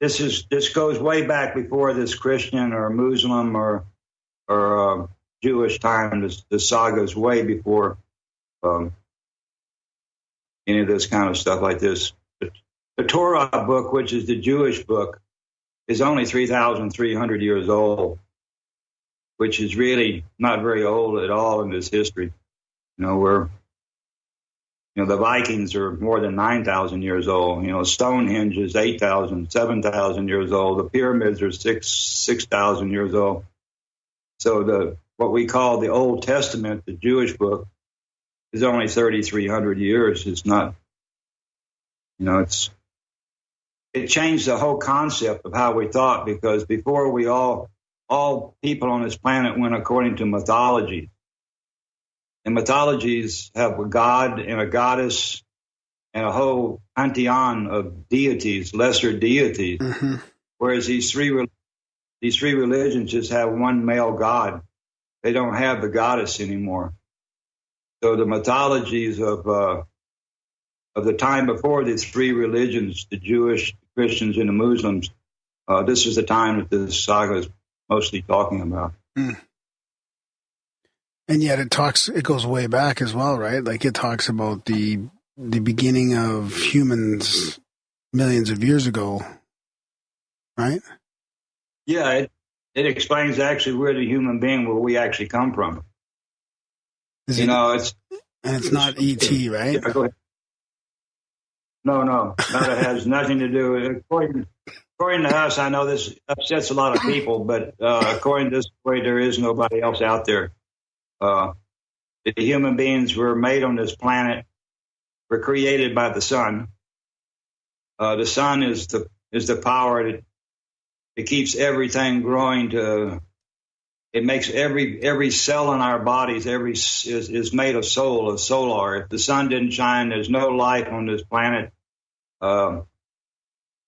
This goes way back before this Christian or Muslim or Jewish time. The saga's way before any of this kind of stuff like this. The Torah book, which is the Jewish book, is only 3,300 years old, which is really not very old at all in this history. The Vikings are more than 9,000 years old. Stonehenge is 8,000, 7,000 years old. The pyramids are 6,000 years old. So what we call the Old Testament, the Jewish book, is only 3,300 years. It's not, it changed the whole concept of how we thought, because before we all people on this planet went according to mythology. And mythologies have a god and a goddess and a whole pantheon of deities, lesser deities. Mm-hmm. Whereas these three religions just have one male god. They don't have the goddess anymore. So the mythologies of the time before the three religions, the Jewish, the Christians, and the Muslims, this is the time that this saga is mostly talking about. Mm.
And yet it goes way back as well, right? Like it talks about the beginning of humans millions of years ago, right?
Yeah, it explains actually where the human being, where we actually come from.
It's not E.T., right?
Yeah, go ahead. No, that has nothing to do with it. According to us, I know this upsets a lot of people, but according to this story, there is nobody else out there. The human beings were made on this planet, were created by the sun. The sun is the power that keeps everything growing. It makes every cell in our bodies is made of solar. If the sun didn't shine, there's no life on this planet. The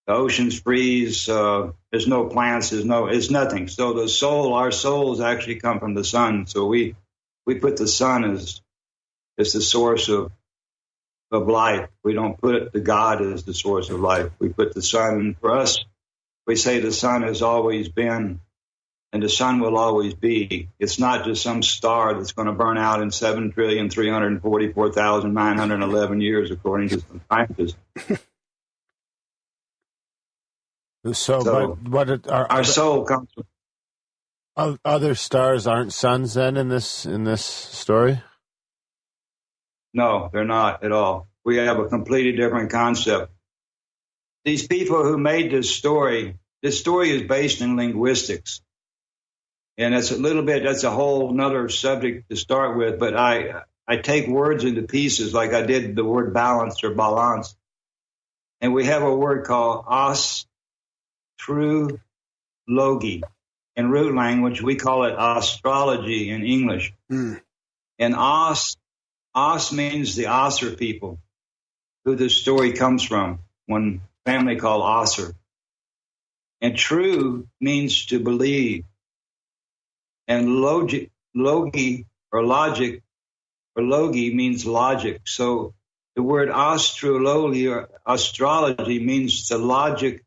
oceans freeze. There's no plants. It's nothing. So our souls actually come from the sun. So we put the sun as the source of life. We don't put the God as the source of life. We put the sun. For us, we say the sun has always been, and the sun will always be. It's not just some star that's going to burn out in 7,344,911 years, according to some scientists.
Our
soul comes from.
Other stars aren't suns then in this story?
No, they're not at all. We have a completely different concept. These people who made this story is based in linguistics. And that's a whole nother subject to start with, but I take words into pieces like I did the word balance or balance. And we have a word called astrology. In root language, we call it astrology in English. Mm. And Os means the Osser people, who this story comes from, one family called Osser. And true means to believe. And logi means logic. So the word astrology or astrology means the logic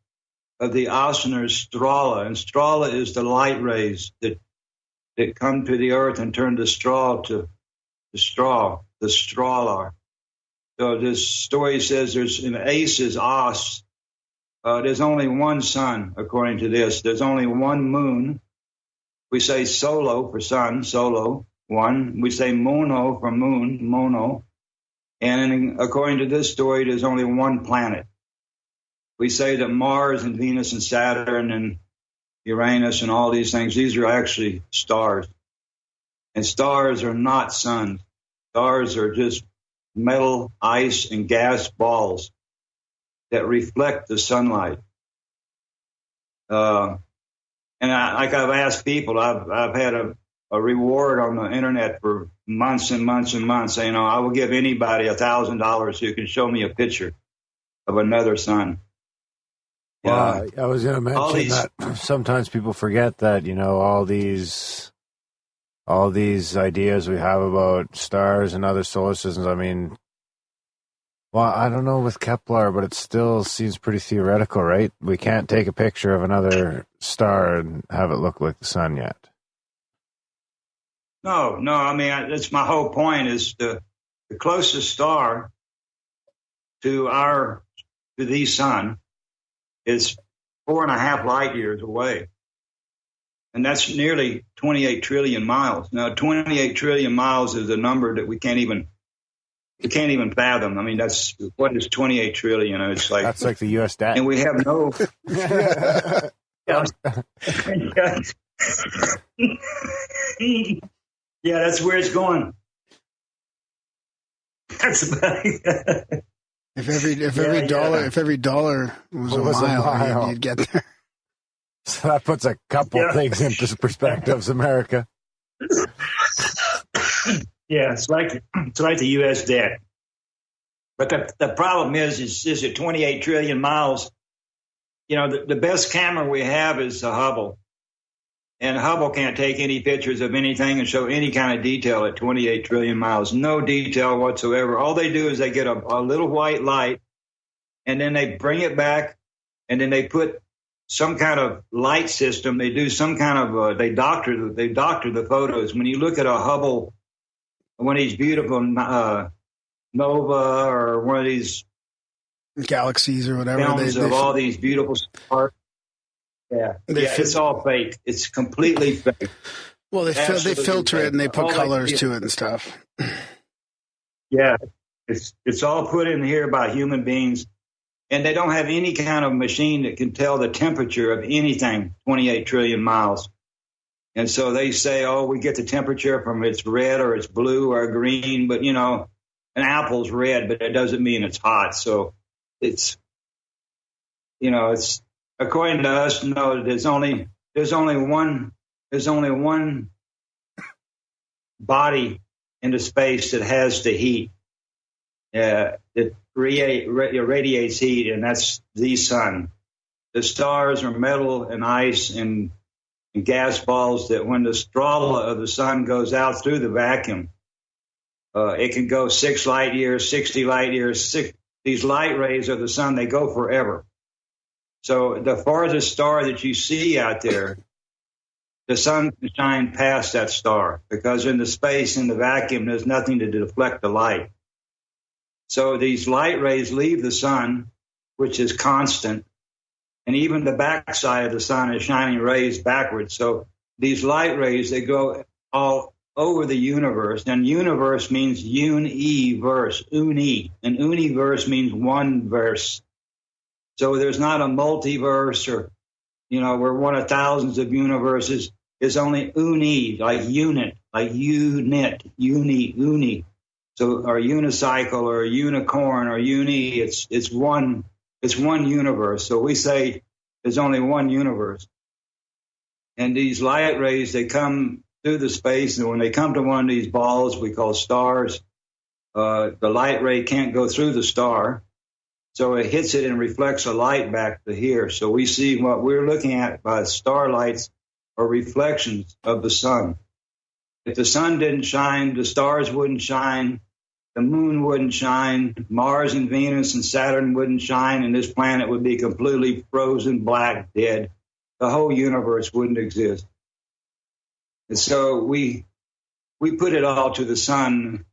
of the asana strala. And strala is the light rays that come to the earth and turn the straw to the strala. So this story says there's an ace is Os. There's only one sun, according to this. There's only one moon. We say solo for sun, solo, one. We say mono for moon, mono. And according to this story, there's only one planet. We say that Mars and Venus and Saturn and Uranus and all these things, these are actually stars. And stars are not suns. Stars are just metal, ice, and gas balls. that reflect the sunlight. And like I've asked people, I've had a reward on the internet for months and months and months. You know, I will give anybody $1,000 who can show me a picture of another sun.
Well, I was going to mention that sometimes people forget that, you know, all these ideas we have about stars and other solar systems. I mean, well, I don't know with Kepler, but it still seems pretty theoretical, right? We can't take a picture of another star and have it look like the sun yet.
No. I mean, that's my whole point. Is the closest star to the sun is 4.5 light years away, and that's nearly 28 trillion miles. Now, 28 trillion miles is a number that we can't even fathom. I mean, what is 28 trillion? It's like
that's like the U.S. debt,
and we have no. Yeah, that's where it's going. That's about it.
If every dollar was a mile, you'd get there.
So that puts a couple things into perspectives, America.
Yeah, it's like the U.S. debt. But the problem is at 28 trillion miles, you know, the best camera we have is the Hubble. And Hubble can't take any pictures of anything and show any kind of detail at 28 trillion miles. No detail whatsoever. All they do is they get a little white light, and then they bring it back, and then they put some kind of light system. They do some kind of they doctor the photos. When you look at a Hubble, one of these beautiful Nova or one of these
galaxies or whatever,
films of all these beautiful stars. Yeah, it's all fake. It's completely fake.
Well, they filter it and they put colors to it and stuff.
Yeah, it's all put in here by human beings, and they don't have any kind of machine that can tell the temperature of anything 28 trillion miles. And so they say, oh, we get the temperature from it's red or it's blue or green, but, you know, an apple's red, but it doesn't mean it's hot. So it's, you know, it's, according to us, no, there's only one body into space that has the heat, that radiates heat, and that's the sun. The stars are metal and ice and gas balls that when the straw of the sun goes out through the vacuum, it can go 6 light years, 60 light years. These light rays of the sun, they go forever. So the farthest star that you see out there, the sun can shine past that star because in the space, in the vacuum, there's nothing to deflect the light. So these light rays leave the sun, which is constant, and even the backside of the sun is shining rays backwards. So these light rays, they go all over the universe, and universe means universe, uni, and universe means one verse. So there's not a multiverse or, you know, we're one of thousands of universes. It's only uni, like unit, uni. So or unicycle or unicorn or uni, it's one universe. So we say there's only one universe. And these light rays, they come through the space, and when they come to one of these balls we call stars, the light ray can't go through the star. So it hits it and reflects a light back to here. So we see what we're looking at by starlights or reflections of the sun. If the sun didn't shine, the stars wouldn't shine, the moon wouldn't shine, Mars and Venus and Saturn wouldn't shine, and this planet would be completely frozen, black, dead. The whole universe wouldn't exist. And so we put it all to the sun,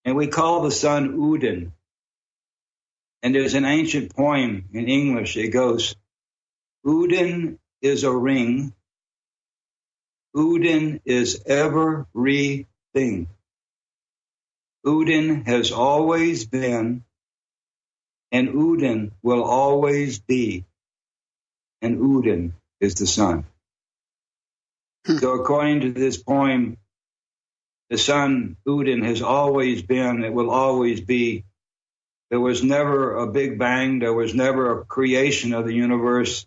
and we call the sun Udin. And there's an ancient poem in English. It goes, Udin is a ring. Udin is everything. Udin has always been, and Udin will always be. And Udin is the sun. So according to this poem, the sun, Udin, has always been, it will always be. There was never a Big Bang. There was never a creation of the universe.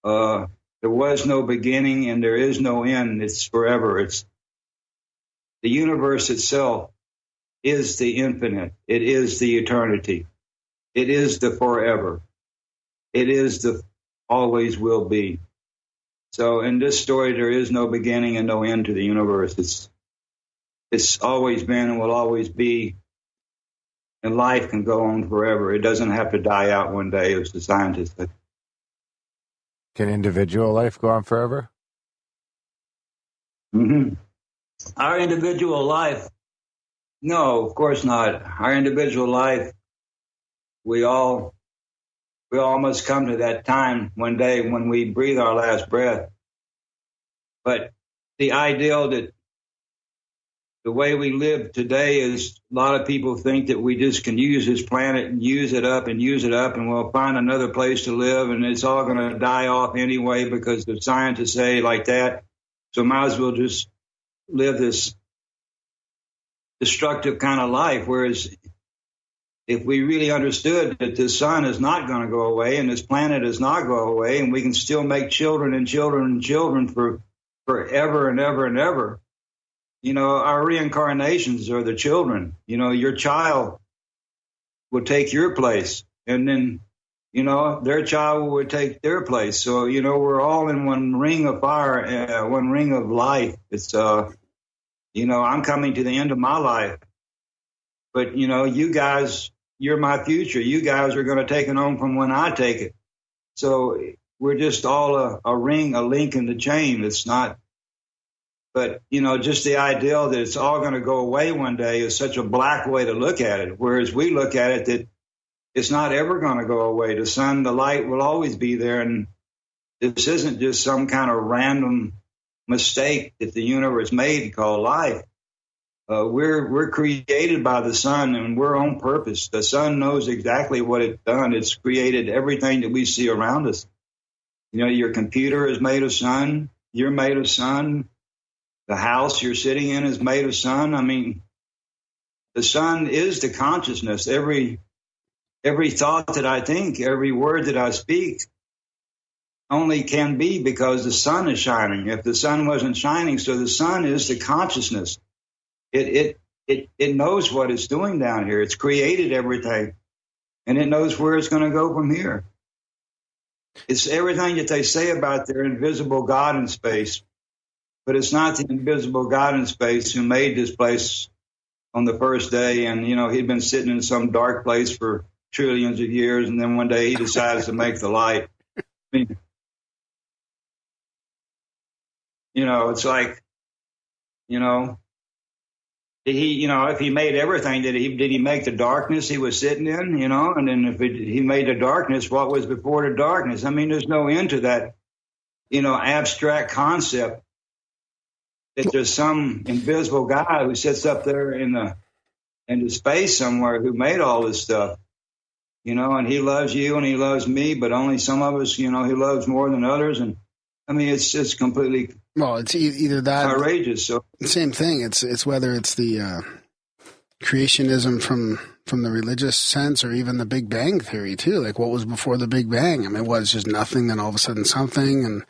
There was no beginning and there is no end. It's forever. It's the universe itself is the infinite. It is the eternity. It is the forever. It is the always will be. So in this story, there is no beginning and no end to the universe. It's always been and will always be. And life can go on forever. It doesn't have to die out one day, as the scientists say.
Can individual life go on forever?
Mm-hmm. Our individual life, no, of course not. Our individual life, we all must come to that time one day when we breathe our last breath. But the ideal that the way we live today is a lot of people think that we just can use this planet and use it up and we'll find another place to live and it's all going to die off anyway because the scientists say like that. So might as well just live this destructive kind of life. Whereas if we really understood that the sun is not going to go away and this planet is not go away and we can still make children and children and children for forever and ever and ever. You know, our reincarnations are the children. You know, your child will take your place and then, you know, their child will take their place. So, you know, we're all in one ring of fire, one ring of life. It's, you know, I'm coming to the end of my life. But, you know, you guys, you're my future. You guys are going to take it on from when I take it. So we're just all a ring, a link in the chain. It's not. But, you know, just the idea that it's all going to go away one day is such a black way to look at it. Whereas we look at it that it's not ever going to go away. The sun, the light will always be there. And this isn't just some kind of random mistake that the universe made called life. We're created by the sun and we're on purpose. The sun knows exactly what it's done. It's created everything that we see around us. You know, your computer is made of sun. You're made of sun. The house you're sitting in is made of sun. I mean, the sun is the consciousness. Every thought that I think, every word that I speak only can be because the sun is shining. If the sun wasn't shining, so the sun is the consciousness. It knows what it's doing down here. It's created everything, and it knows where it's going to go from here. It's everything that they say about their invisible God in space. But it's not the invisible God in space who made this place on the first day. And, you know, he'd been sitting in some dark place for trillions of years. And then one day he decides to make the light. I mean, you know, it's like, you know, did he, you know, if he made everything, did he make the darkness he was sitting in, you know? And then if he made the darkness, what was before the darkness? I mean, there's no end to that, you know, abstract concept. That there's some invisible guy who sits up there in the space somewhere who made all this stuff, you know, and he loves you and he loves me, but only some of us, you know, he loves more than others. And I mean, it's completely
it's either that
outrageous. So
same thing. It's whether it's the creationism from the religious sense or even the Big Bang theory too. Like what was before the Big Bang? I mean, was just nothing, then all of a sudden something, and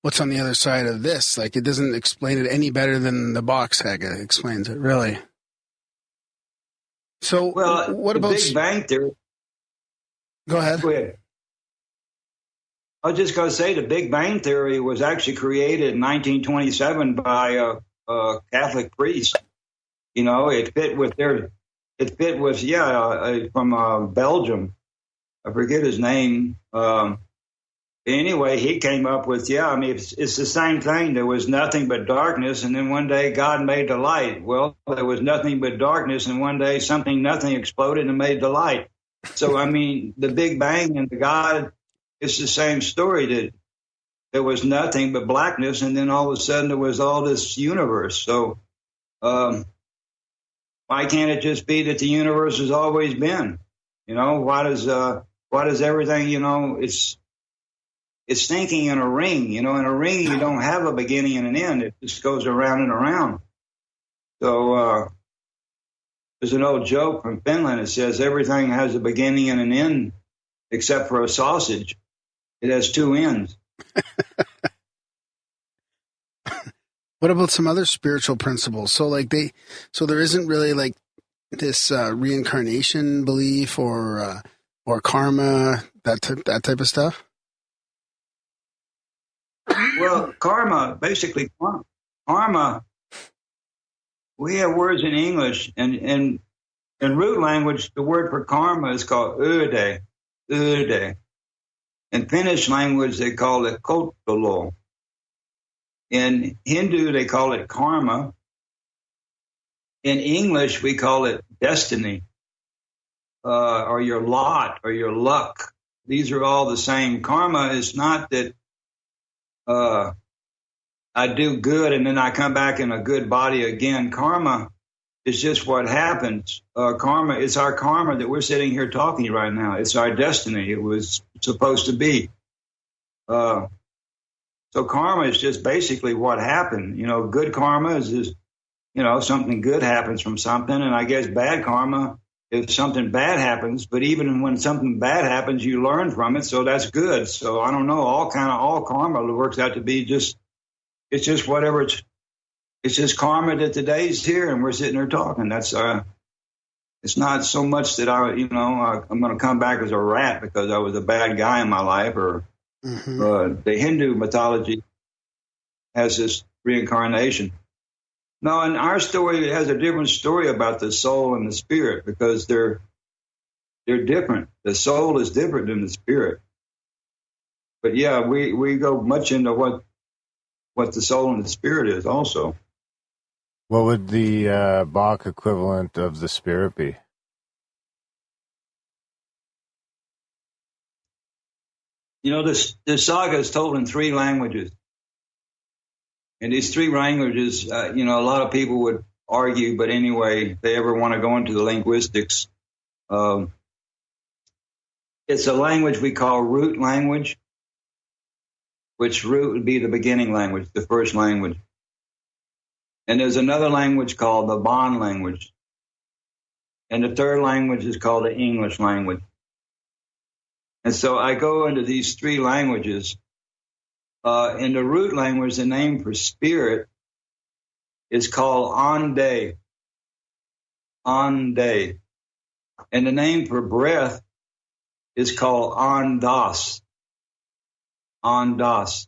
what's on the other side of this? Like, it doesn't explain it any better than the Bock Saga explains it, really. So,
well,
what
the
about
Big Bang theory?
Go ahead.
Go ahead. I was just going to say the Big Bang theory was actually created in 1927 by a Catholic priest. You know, it fit with from Belgium. I forget his name. Anyway, he came up with, I mean, it's the same thing. There was nothing but darkness, and then one day God made the light. Well, there was nothing but darkness, and one day nothing exploded and made the light. So, I mean, the Big Bang and the God, it's the same story that there was nothing but blackness, and then all of a sudden there was all this universe. So, why can't it just be that the universe has always been? You know, why does everything, you know, it's thinking in a ring. You know, in a ring, you don't have a beginning and an end. It just goes around and around. So There's an old joke from Finland. It says everything has a beginning and an end, except for a sausage. It has two ends.
What about some other spiritual principles? So there isn't really like this reincarnation belief or karma, that type of stuff.
Well, karma, basically karma. We have words in English, and in root language, the word for karma is called öde. In Finnish language, they call it kohtalo. In Hindu, they call it karma. In English, we call it destiny, or your lot, or your luck. These are all the same. Karma is not that I do good and then I come back in a good body again. Karma is just what happens. Karma is our karma that we're sitting here talking right now. It's our destiny. It was supposed to be. So karma is just basically what happened. Good karma is just, something good happens from something. And I guess bad karma is something bad happens. But even when something bad happens, you learn from it. So that's good. So I don't know. All karma works out to be just, it's just whatever it's just karma that today's here and we're sitting here talking. That's, it's not so much that I'm going to come back as a rat because I was a bad guy in my life or, the Hindu mythology has this reincarnation. No, in our story, it has a different story about the soul and the spirit because they're different. The soul is different than the spirit. But yeah, we go much into what the soul and the spirit is also.
What would the Bock equivalent of the spirit be?
This saga is told in three languages. And these three languages, a lot of people would argue, but anyway, if they ever want to go into the linguistics, it's a language we call root language, which root would be the beginning language, the first language. And there's another language called the bond language. And the third language is called the English language. And so I go into these three languages. In the root language, the name for spirit is called Ande. Ande. And the name for breath is called Andas. Andas.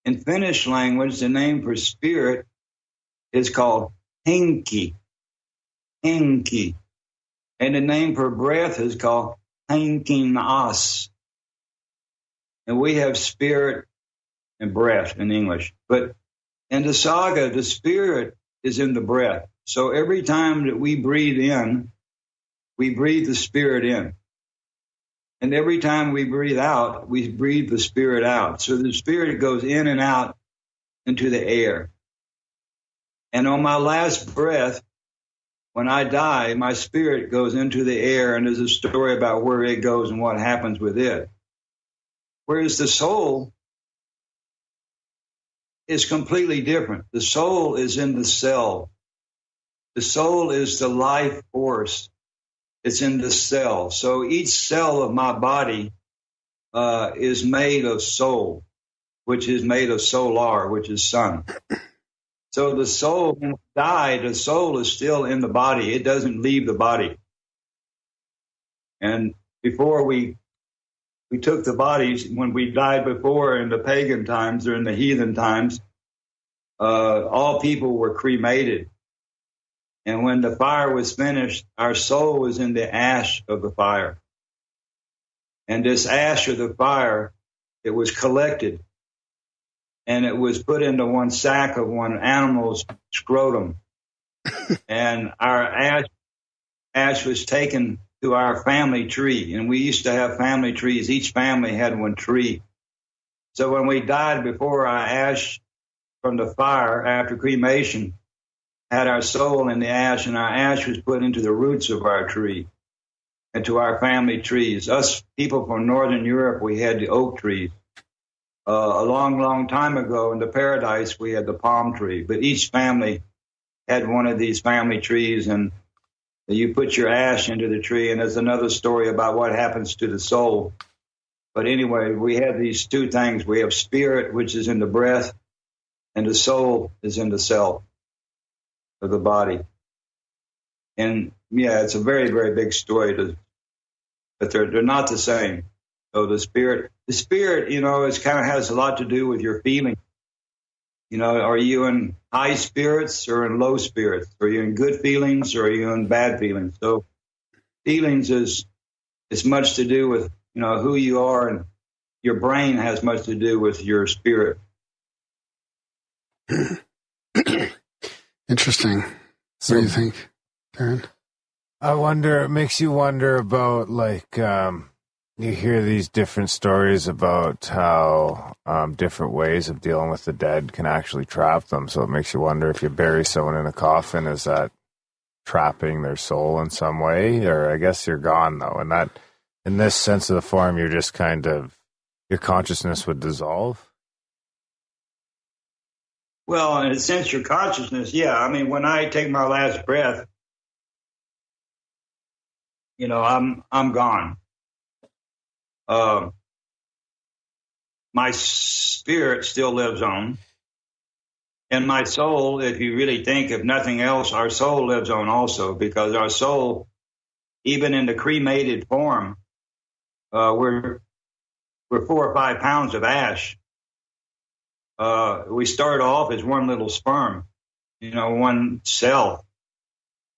In Finnish language, the name for spirit is called Henki. Henki. And the name for breath is called Henkinas. And we have spirit and breath in English. But in the saga, the spirit is in the breath. So every time that we breathe in, we breathe the spirit in. And every time we breathe out, we breathe the spirit out. So the spirit goes in and out into the air. And on my last breath, when I die, my spirit goes into the air, and there's a story about where it goes and what happens with it. Whereas the soul is completely different. The soul is in the cell. The soul is the life force. It's in the cell. So each cell of my body is made of soul, which is made of solar, which is sun. So the soul, when it died, the soul is still in the body. It doesn't leave the body. And before we took the bodies, when we died before in the pagan times or in the heathen times, all people were cremated. And when the fire was finished, our soul was in the ash of the fire. And this ash of the fire, it was collected. And it was put into one sack of one animal's scrotum. And our ash was taken to our family tree. And we used to have family trees. Each family had one tree. So when we died before our ash from the fire after cremation, had our soul in the ash, and our ash was put into the roots of our tree and to our family trees. Us people from Northern Europe, we had the oak trees. A long, long time ago in the paradise, we had the palm tree. But each family had one of these family trees, and You put your ash into the tree, and there's another story about what happens to the soul. But anyway, we have these two things. We have spirit, which is in the breath, and the soul is in the cell of the body. And yeah, it's a very, very big story, but they're not the same. So the spirit, you know, it kind of has a lot to do with your feeling. You know, are you in high spirits or in low spirits? Are you in good feelings or are you in bad feelings? So feelings is much to do with, you know, who you are, and your brain has much to do with your spirit.
Interesting.
So,
what do you think, Darren?
I wonder, it makes you wonder about, like, you hear these different stories about how different ways of dealing with the dead can actually trap them. So it makes you wonder, if you bury someone in a coffin, is that trapping their soul in some way? Or I guess you're gone, though. And that, in this sense of the form, you're just kind of, your consciousness would dissolve.
Well, in a sense, your consciousness, yeah. I mean, when I take my last breath, you know, I'm gone. My spirit still lives on. And my soul, if you really think of nothing else, our soul lives on also, because our soul, even in the cremated form, we're 4 or 5 pounds of ash. We start off as one little sperm, you know, one cell.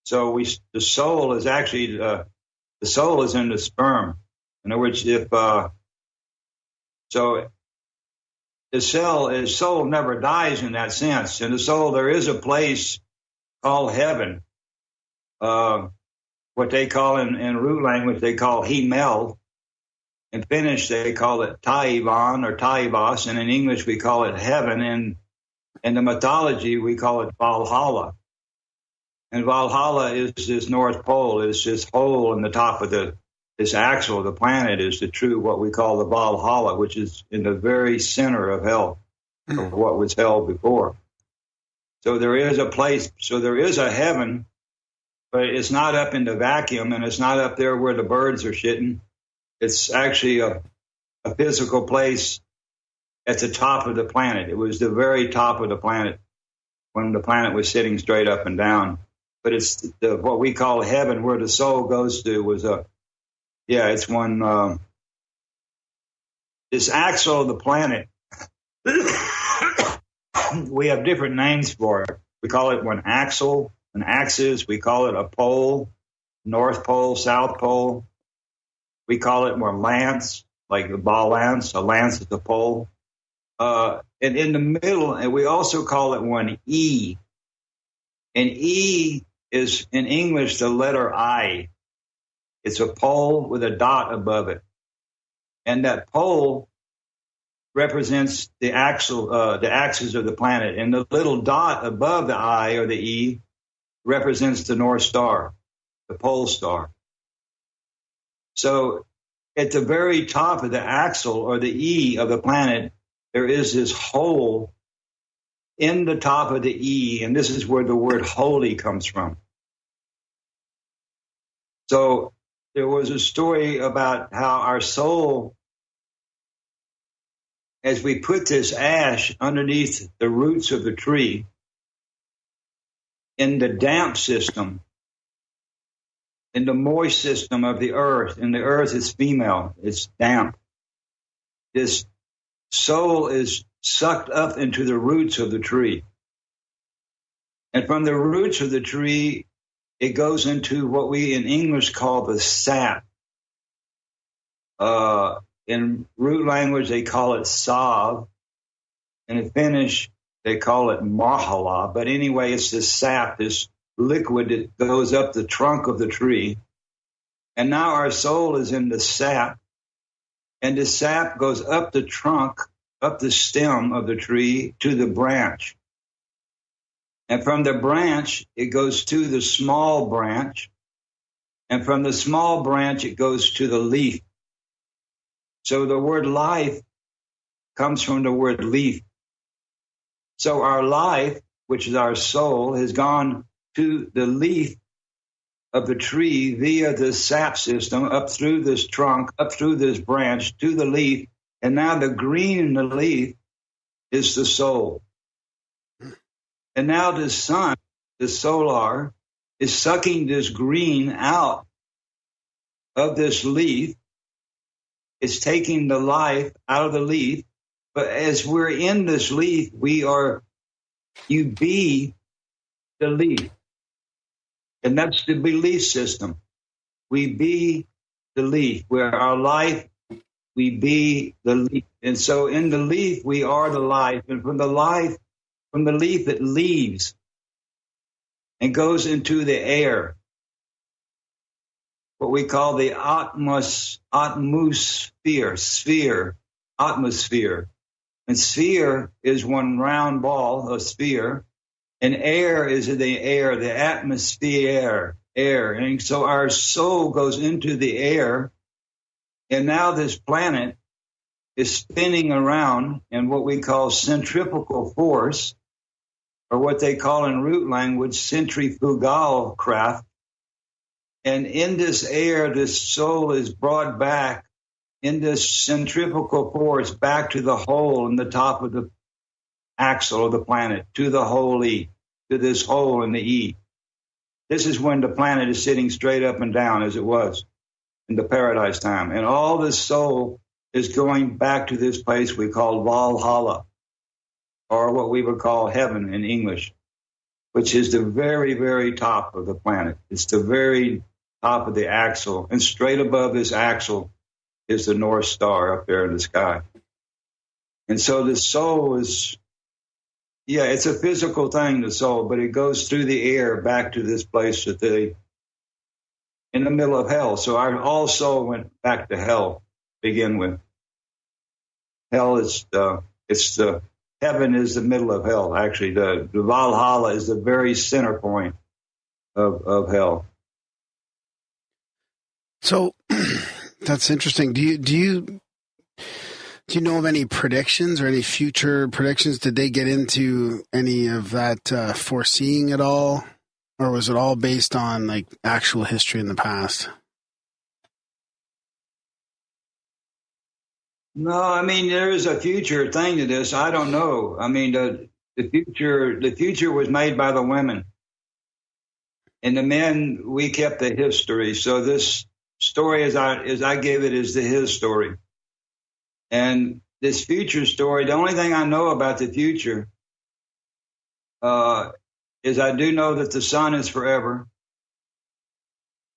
So the soul is actually, the soul is in the sperm. In other words, so the soul never dies in that sense. In the soul, there is a place called heaven. What they call in root language, they call Himmel. In Finnish, they call it Taivaan or Taivas, and in English, we call it heaven. And in the mythology, we call it Valhalla. And Valhalla is this North Pole. It's this hole in the top of this axle of the planet is the true, what we call the Valhalla, which is in the very center of hell, of what was hell before. So there is a place, so there is a heaven, but it's not up in the vacuum, and it's not up there where the birds are shitting. It's actually a physical place at the top of the planet. It was the very top of the planet when the planet was sitting straight up and down. But it's what we call heaven, where the soul goes to, was it's one, this axle of the planet. We have different names for it. We call it one axle, an axis. We call it a pole, North Pole, South Pole. We call it more lance, like the ball lance. A lance is a pole. And in the middle, and we also call it one E. And E is, in English, the letter I. It's a pole with a dot above it. And that pole represents the axis of the planet. And the little dot above the I, or the E, represents the North Star, the pole star. So at the very top of the axle, or the E of the planet, there is this hole in the top of the E, and this is where the word holy comes from. So there was a story about how our soul, as we put this ash underneath the roots of the tree, in the damp system, in the moist system of the earth, and the earth is female, it's damp. This soul is sucked up into the roots of the tree. And from the roots of the tree, it goes into what we in English call the sap. In root language, they call it sav. And in Finnish, they call it mahala. But anyway, it's this sap, this liquid that goes up the trunk of the tree. And now our soul is in the sap. And the sap goes up the trunk, up the stem of the tree to the branch. And from the branch, it goes to the small branch. And from the small branch, it goes to the leaf. So the word life comes from the word leaf. So our life, which is our soul, has gone to the leaf of the tree via the sap system up through this trunk, up through this branch to the leaf. And now the green in the leaf is the soul. And now the sun, the solar, is sucking this green out of this leaf. It's taking the life out of the leaf. But as we're in this leaf, you be the leaf. And that's the belief system. We be the leaf. Where our life, we be the leaf. And so in the leaf, we are the life. And from the leaf, it leaves and goes into the air, what we call the atmosphere. And sphere is one round ball, a sphere, and air is the air, the atmosphere, air. And so our soul goes into the air, and now this planet is spinning around in what we call centrifugal force, or what they call in root language centrifugal craft. And in this air, this soul is brought back in this centrifugal force back to the hole in the top of the axle of the planet, to the hole E, to this hole in the E. This is when the planet is sitting straight up and down as it was in the paradise time. And all this soul is going back to this place we call Valhalla, or what we would call heaven in English, which is the very, very top of the planet. It's the very top of the axle. And straight above this axle is the North Star up there in the sky. And so the soul is, it's a physical thing, the soul, but it goes through the air back to this place in the middle of hell. So our all soul went back to hell to begin with. Hell is heaven is the middle of hell. Actually, the Valhalla is the very center point of hell.
So that's interesting. Do you know of any predictions or any future predictions? Did they get into any of that foreseeing at all, or was it all based on like actual history in the past?
No, I mean, there is a future thing to this. I don't know. I mean, the future was made by the women, and the men, we kept the history. So this story, as I gave it, is his story. And this future story, the only thing I know about the future is I do know that the sun is forever.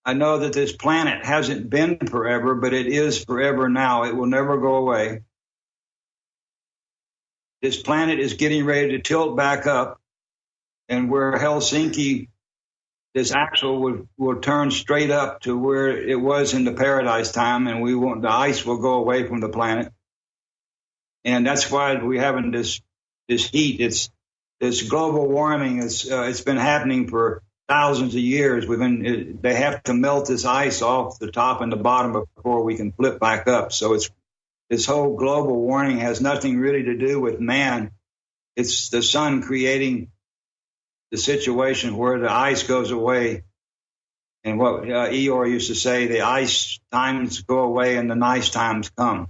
I know that this planet hasn't been forever, but it is forever now. It will never go away. This planet is getting ready to tilt back up, and where Helsinki, this axle will turn straight up to where it was in the paradise time, and the ice will go away from the planet. And that's why we're having this heat. It's this global warming. It's been happening for thousands of years. They have to melt this ice off the top and the bottom before we can flip back up. So this whole global warming has nothing really to do with man. It's the sun creating the situation where the ice goes away. And what Ior used to say, the ice times go away and the nice times come.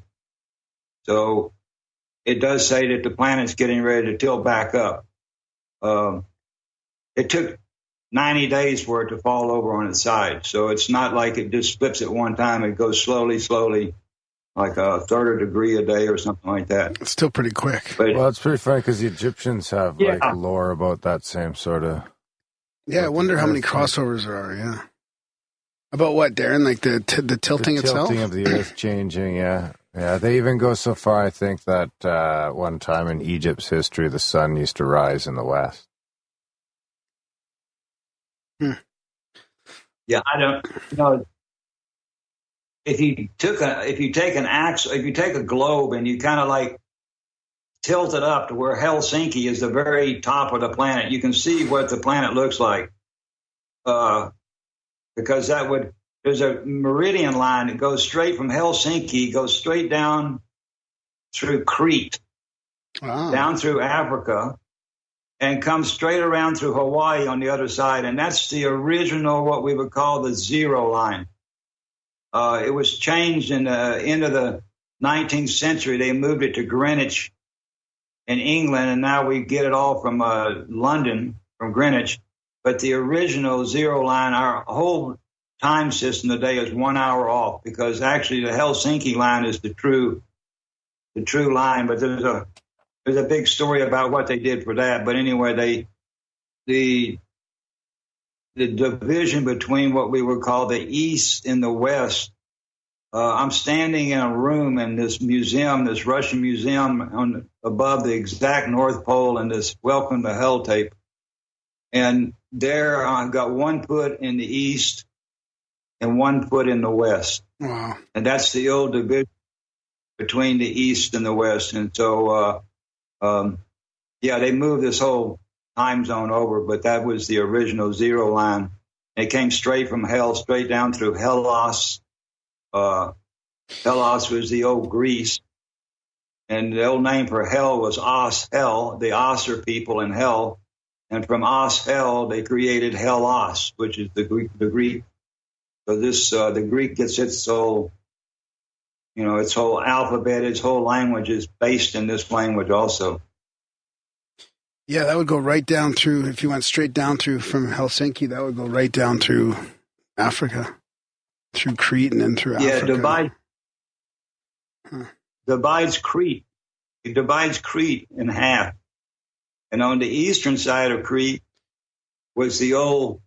So it does say that the planet's getting ready to tilt back up. It took 90 days for it to fall over on its side. So it's not like it just flips at one time. It goes slowly, like a third a degree a day or something like that.
It's still pretty quick.
But,
well, it's pretty funny because the Egyptians have like lore about that same sort of.
Yeah, I wonder how many crossovers there are. Yeah. About what, Darren? Like the tilting itself?
The tilting of the earth changing, yeah. Yeah, they even go so far, I think, that one time in Egypt's history, the sun used to rise in the west.
Yeah, I don't know. If you take a globe and you kind of like tilt it up to where Helsinki is the very top of the planet, you can see what the planet looks like. Because there's a meridian line that goes straight from Helsinki, goes straight down through Crete, down through Africa, and comes straight around through Hawaii on the other side. And that's the original, what we would call the zero line. It was changed in the end of the 19th century. They moved it to Greenwich in England, and now we get it all from London, from Greenwich. But the original zero line, our whole time system today is 1 hour off, because actually the Helsinki line is the true line. But there's a big story about what they did for that. But anyway, the division between what we would call the East and the West. I'm standing in a room in this museum, this Russian museum, above the exact North Pole, and this Welcome to Hell tape. And there I've got 1 foot in the East and 1 foot in the West.
Wow. And
that's the old division between the East and the West. And so, they moved this whole time zone over, but that was the original zero line. It came straight from hell, straight down through Hellas. Hellas was the old Greece, and the old name for hell was Os, hell. The Os are people in hell, and from Os, hell, they created Hellas, which is the Greek. So this the Greek gets its whole alphabet, its whole language is based in this language also.
Yeah, that would go right down through, if you went straight down through from Helsinki, that would go right down through Africa, through Crete and then through Africa.
Divides Crete. It divides Crete in half. And on the eastern side of Crete was the old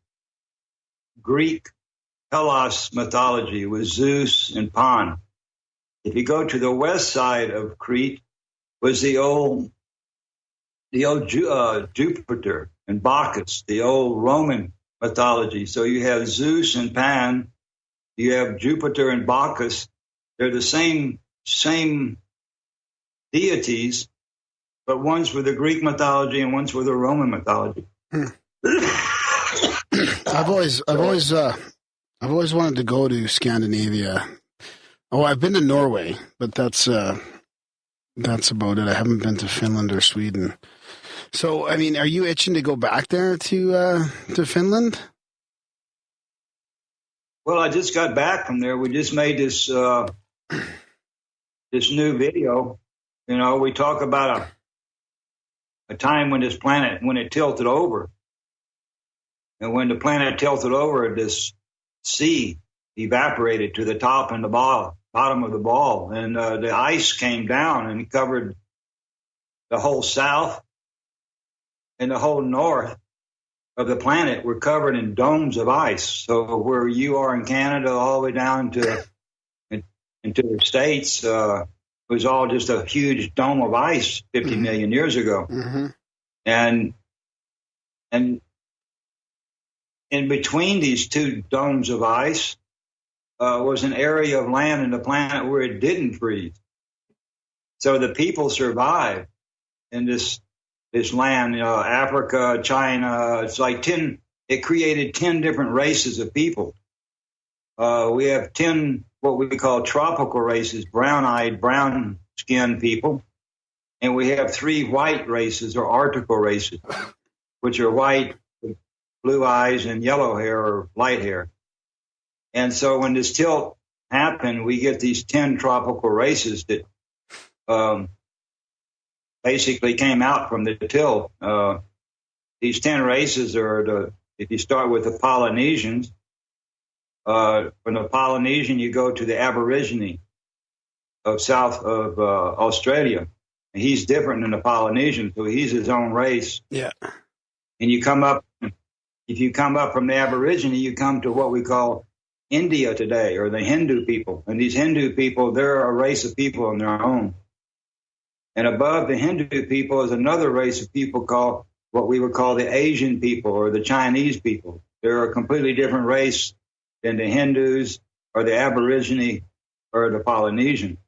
Greek Hellas mythology with Zeus and Pan. If you go to the west side of Crete was the old Jupiter and Bacchus, the old Roman mythology. So you have Zeus and Pan, you have Jupiter and Bacchus. They're the same deities, but one's for the Greek mythology and one's for the Roman mythology.
I've always wanted to go to Scandinavia. Oh, I've been to Norway, but that's about it. I haven't been to Finland or Sweden. So, I mean, are you itching to go back there to Finland?
Well, I just got back from there. We just made this this new video. You know, we talk about a time when this planet, when it tilted over. And when the planet tilted over, this sea evaporated to the top and the bottom of the ball. And the ice came down and covered the whole south and the whole north of the planet were covered in domes of ice. So where you are in Canada, all the way down to into the States, was all just a huge dome of ice 50 million years ago.
Mm-hmm.
And in between these two domes of ice was an area of land in the planet where it didn't freeze. So the people survived in this land, Africa, China. It's like it created 10 different races of people. We have 10 what we call tropical races, brown-eyed, brown-skinned people. And we have 3 white races or arctical races, which are white, blue eyes, and yellow hair or light hair. And so when this tilt happened, we get these 10 tropical races that basically came out from the tilt. These 10 races are if you start with the Polynesians, from the Polynesian, you go to the Aborigine of south of Australia. And he's different than the Polynesian, so he's his own race.
Yeah.
And if you come up from the Aborigine, you come to what we call India today, or the Hindu people. And these Hindu people, they're a race of people on their own. And above the Hindu people is another race of people called what we would call the Asian people or the Chinese people. They're a completely different race than the Hindus or the Aborigine or the Polynesian.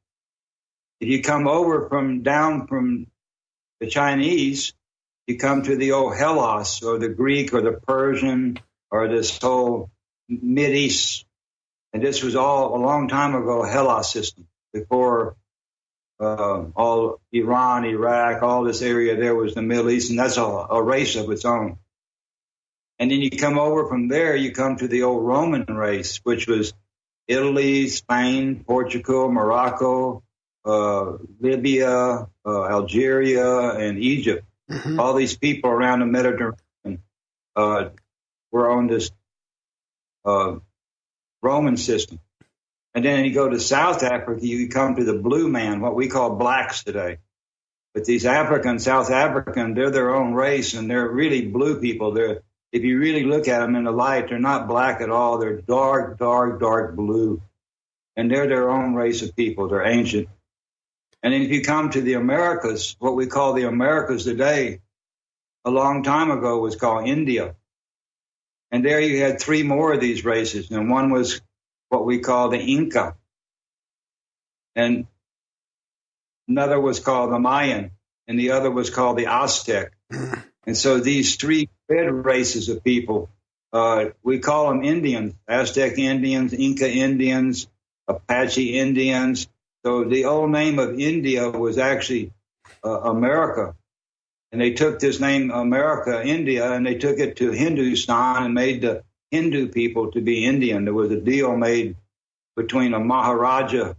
If you come over down from the Chinese, you come to the old Hellas or the Greek or the Persian or this whole Mideast. And this was all a long time ago, Hellas system, before all Iran, Iraq, all this area there was the Middle East, and that's a race of its own. And then you come over from there, you come to the old Roman race, which was Italy, Spain, Portugal, Morocco, Libya, Algeria, and Egypt. Mm-hmm. All these people around the Mediterranean were on this Roman system. And then you go to South Africa, you come to the blue man, what we call blacks today. But these South African, they're their own race, and they're really blue people. If you really look at them in the light, they're not black at all. They're dark, dark, dark blue. And they're their own race of people. They're ancient. And then if you come to the Americas, what we call the Americas today, a long time ago was called India. And there you had three more of these races. And one was what we call the Inca. And another was called the Mayan. And the other was called the Aztec. And so these three red races of people, we call them Indians, Aztec Indians, Inca Indians, Apache Indians. So the old name of India was actually America. And they took this name America, India, and they took it to Hindustan and made the Hindu people to be Indian. There was a deal made between a Maharaja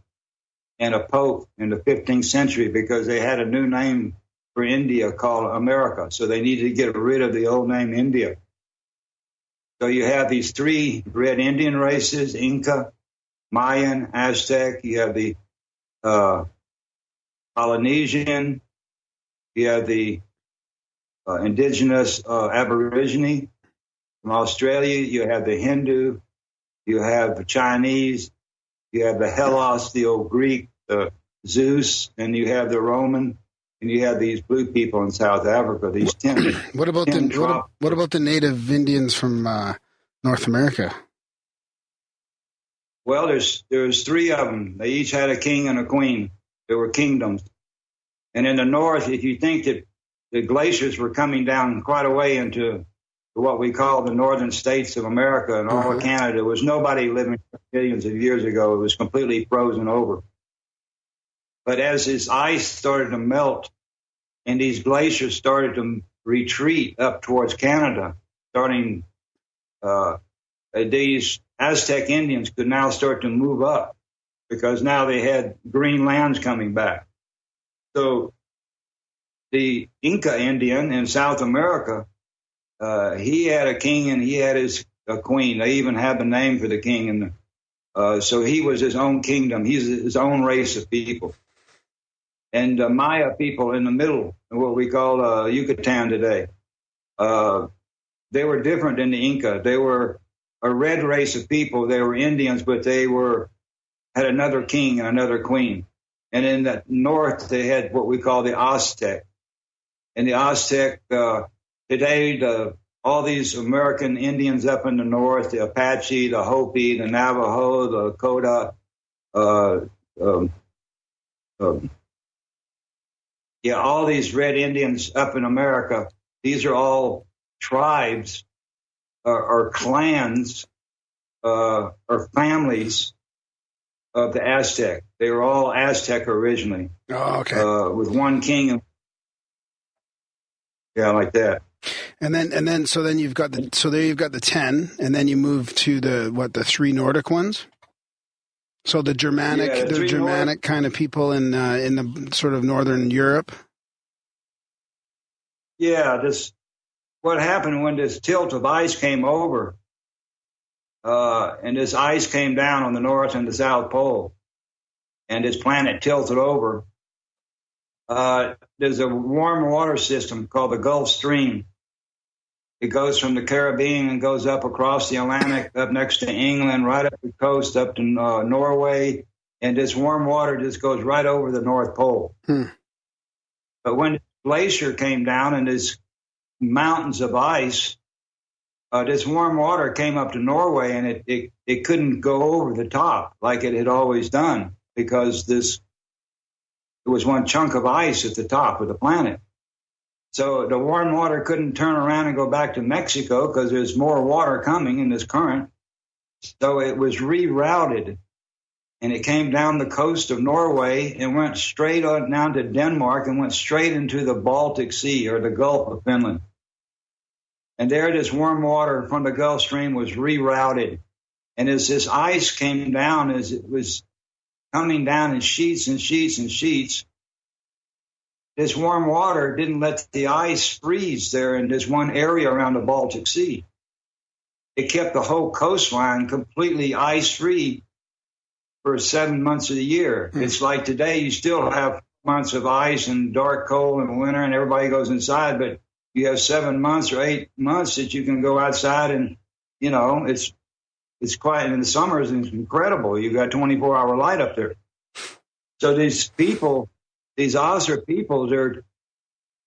and a Pope in the 15th century because they had a new name for India called America. So they needed to get rid of the old name India. So you have these three red Indian races, Inca, Mayan, Aztec. You have the Polynesian. You have the indigenous Aborigine. From Australia, you have the Hindu. You have the Chinese. You have the Hellas, the old Greek, the Zeus, and you have the Roman. And you have these blue people in South Africa. These
what about the native Indians from North America?
Well, there's three of them. They each had a king and a queen. There were kingdoms. And in the north, if you think that the glaciers were coming down quite a way into what we call the northern states of America and all of Canada, there was nobody living millions of years ago. It was completely frozen over. But as this ice started to melt and these glaciers started to retreat up towards Canada, starting these Aztec Indians could now start to move up because now they had green lands coming back. So the Inca Indian in South America, he had a king and he had a queen. They even had the name for the king. And so he was his own kingdom. He's his own race of people. And Maya people in the middle, what we call Yucatan today, they were different than the Inca. They were a red race of people. They were Indians, but they had another king and another queen. And in the north, they had what we call the Aztec. And the Aztec, today, all these American Indians up in the north, the Apache, the Hopi, the Navajo, the Lakota, all these red Indians up in America, these are all tribes or clans or families of the Aztec. They were all Aztec originally.
Oh, okay.
With one king. Like that.
And then so you've got the 10, and then you move to the three Nordic ones. So the Germanic kind of people in the sort of northern Europe.
Yeah, what happened when this tilt of ice came over, and this ice came down on the North and the South Pole, and this planet tilted over. There's a warm water system called the Gulf Stream. It goes from the Caribbean and goes up across the Atlantic, up next to England, right up the coast, up to Norway. And this warm water just goes right over the North Pole. But when the glacier came down and there's mountains of ice, this warm water came up to Norway, and it couldn't go over the top like it had always done because there was one chunk of ice at the top of the planet. So the warm water couldn't turn around and go back to Mexico because there's more water coming in this current. So it was rerouted. and it came down the coast of Norway and went straight on down to Denmark and went straight into the Baltic Sea or the Gulf of Finland. And there this warm water from the Gulf Stream was rerouted. And as this ice came down, as it was coming down in sheets and sheets and sheets, this warm water didn't let the ice freeze there in this one area around the Baltic Sea. It kept the whole coastline completely ice-free for 7 months of the year. It's like today you still have months of ice and dark cold in winter and everybody goes inside, but you have 7 months or 8 months that you can go outside and, you know, it's quiet. In the summers, it's incredible. You got 24-hour light up there. So these people, these Osser people,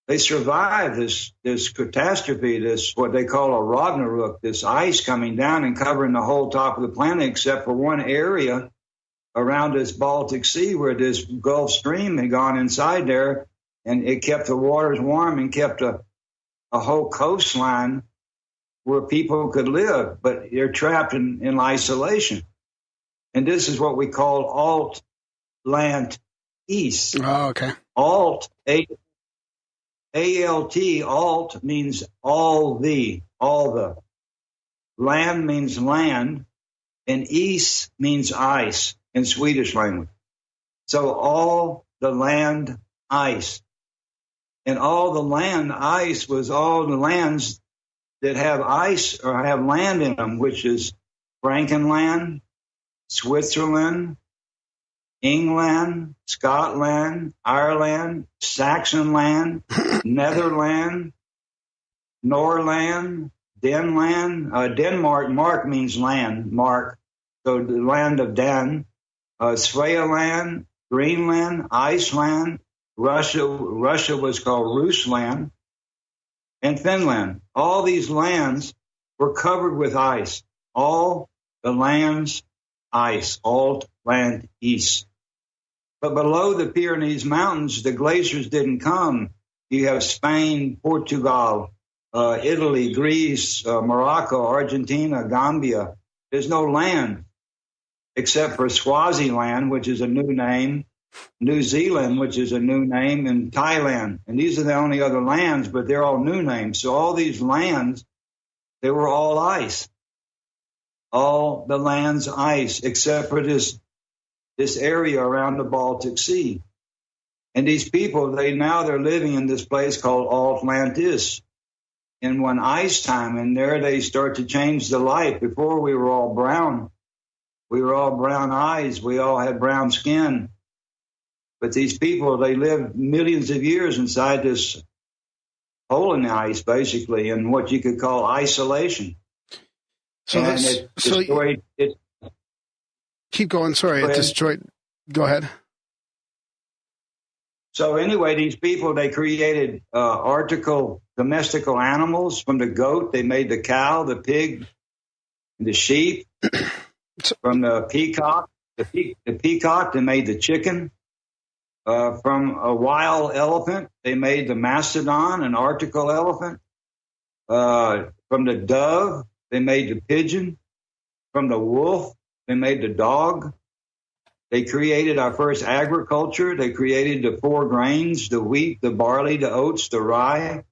they survived this catastrophe, this what they call a Ragnarok, this ice coming down and covering the whole top of the planet except for one area around this Baltic Sea where this Gulf Stream had gone inside there, and it kept the waters warm and kept a whole coastline where people could live, but they're trapped in isolation. And this is what we call Atlantis.
Oh, okay.
Alt, A-L-T, alt means all the. Land means land, and is means ice in Swedish language. So all the land ice. And all the land ice was all the lands that have ice or have land in them, which is Frankenland, Switzerland, England, Scotland, Ireland, Saxonland, Netherland, Norland, Denland, Denmark. Mark means land, Mark. So the land of Dan, Svealand, Greenland, Iceland, Russia was called Rusland, and Finland. All these lands were covered with ice. All the lands ice, all land east. But below the Pyrenees Mountains, the glaciers didn't come. You have Spain, Portugal, Italy, Greece, Morocco, Argentina, Gambia. There's no land except for Swaziland, which is a new name, New Zealand, which is a new name, and Thailand. And these are the only other lands, but they're all new names. So all these lands, they were all ice. All the lands ice, except for this area around the Baltic Sea. And these people, they're living in this place called Atlantis. And when ice time, and there they start to change the light. Before we were all brown. We were all brown eyes. We all had brown skin. But these people, they lived millions of years inside this hole in the ice, basically, in what you could call isolation.
So keep going. Sorry, it destroyed. Go ahead.
So anyway, these people, they created domestical animals from the goat. They made the cow, the pig, the sheep. From the peacock, they made the chicken. From a wild elephant, they made the mastodon, an arctical elephant. From the dove, they made the pigeon. From the wolf, they made the dog. They created our first agriculture. They created the 4 grains, the wheat, the barley, the oats, the rye,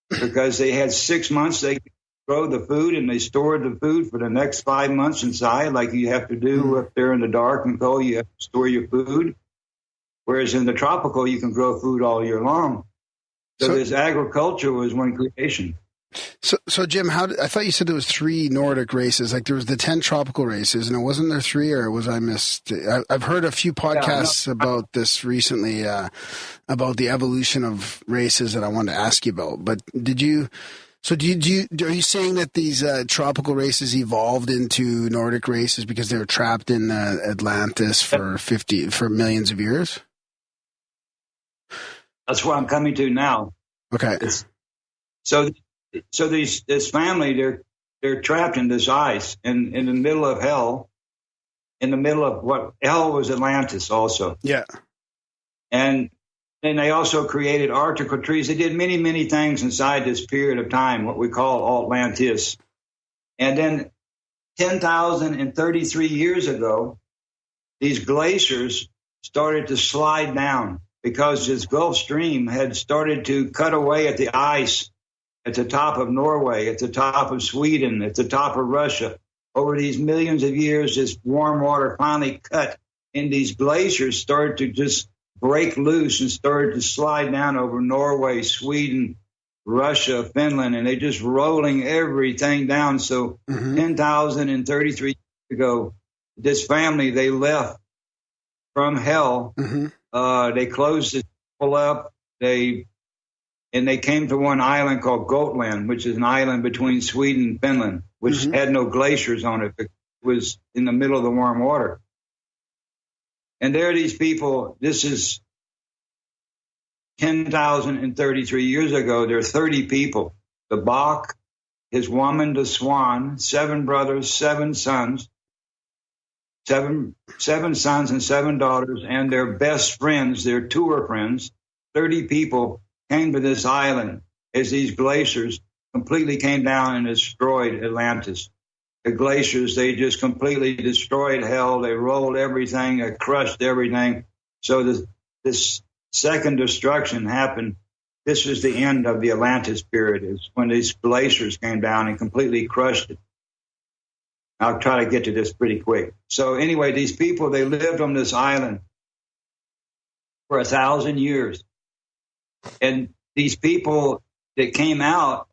because they had 6 months they could grow the food, and they stored the food for the next 5 months inside, like you have to do up there in the dark and cold. You have to store your food. Whereas in the tropical, you can grow food all year long. So this agriculture was one creation.
So Jim, I thought you said there was 3 Nordic races. Like there was the 10 tropical races, and wasn't there 3, or was I missed? I've heard a few podcasts about this recently, about the evolution of races that I wanted to ask you about. But did you? So are you saying that these tropical races evolved into Nordic races because they were trapped in Atlantis for millions of years?
That's where I'm coming to now.
Okay.
So this family, they're trapped in this ice in the middle of hell, in the middle of what hell was Atlantis also.
Yeah.
And then they also created arctical trees. They did many, many things inside this period of time, what we call Atlantis. And then 10,033 years ago, these glaciers started to slide down because this Gulf Stream had started to cut away at the ice at the top of Norway, at the top of Sweden, at the top of Russia. Over these millions of years, this warm water finally cut, and these glaciers started to just break loose and started to slide down over Norway, Sweden, Russia, Finland, and they're just rolling everything down. So 10,033 years ago, this family, they left from hell. They closed the people up. They came to one island called Gotland, which is an island between Sweden and Finland, which had no glaciers on it. It was in the middle of the warm water. And there are these people. This is 10,033 years ago. There are 30 people. The Bock, his woman, the Swan, 7 brothers, 7 sons, seven sons and 7 daughters, and their best friends, their tour friends. 30 people came to this island as these glaciers completely came down and destroyed Atlantis. The glaciers, they just completely destroyed hell. They rolled everything, they crushed everything. So this second destruction happened. This was the end of the Atlantis period, is when these glaciers came down and completely crushed it. I'll try to get to this pretty quick. So anyway, these people, they lived on this island for 1,000 years. And these people that came out,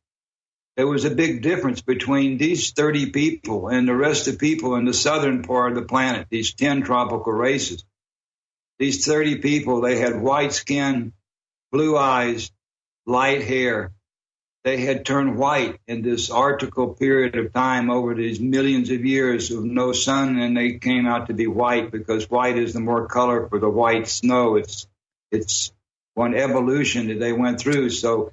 there was a big difference between these 30 people and the rest of the people in the southern part of the planet, these 10 tropical races. These 30 people, they had white skin, blue eyes, light hair. They had turned white in this Arctical period of time over these millions of years of no sun, and they came out to be white because white is the more color for the white snow. It's one evolution that they went through. So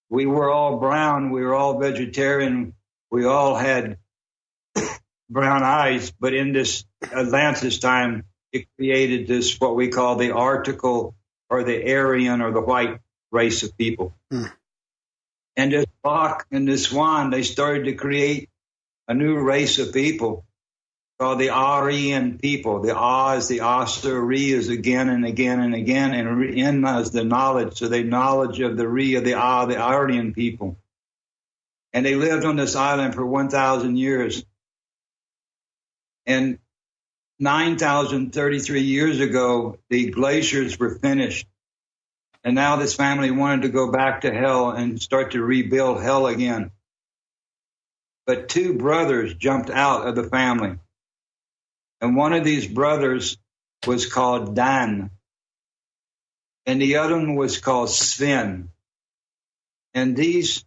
we were all brown. We were all vegetarian. We all had brown eyes. But in this Atlantis time, it created this, what we call the Arctical or the Aryan or the white race of people. And this Bock and this Swan, they started to create a new race of people called the Aryan people. The A is the Asa, Re is again and again and again, and N is the knowledge. So they knowledge of the Re of the A, the Aryan people. And they lived on this island for 1,000 years. And 9,033 years ago, the glaciers were finished. And now this family wanted to go back to hell and start to rebuild hell again. But 2 brothers jumped out of the family. And one of these brothers was called Dan. And the other one was called Sven. And these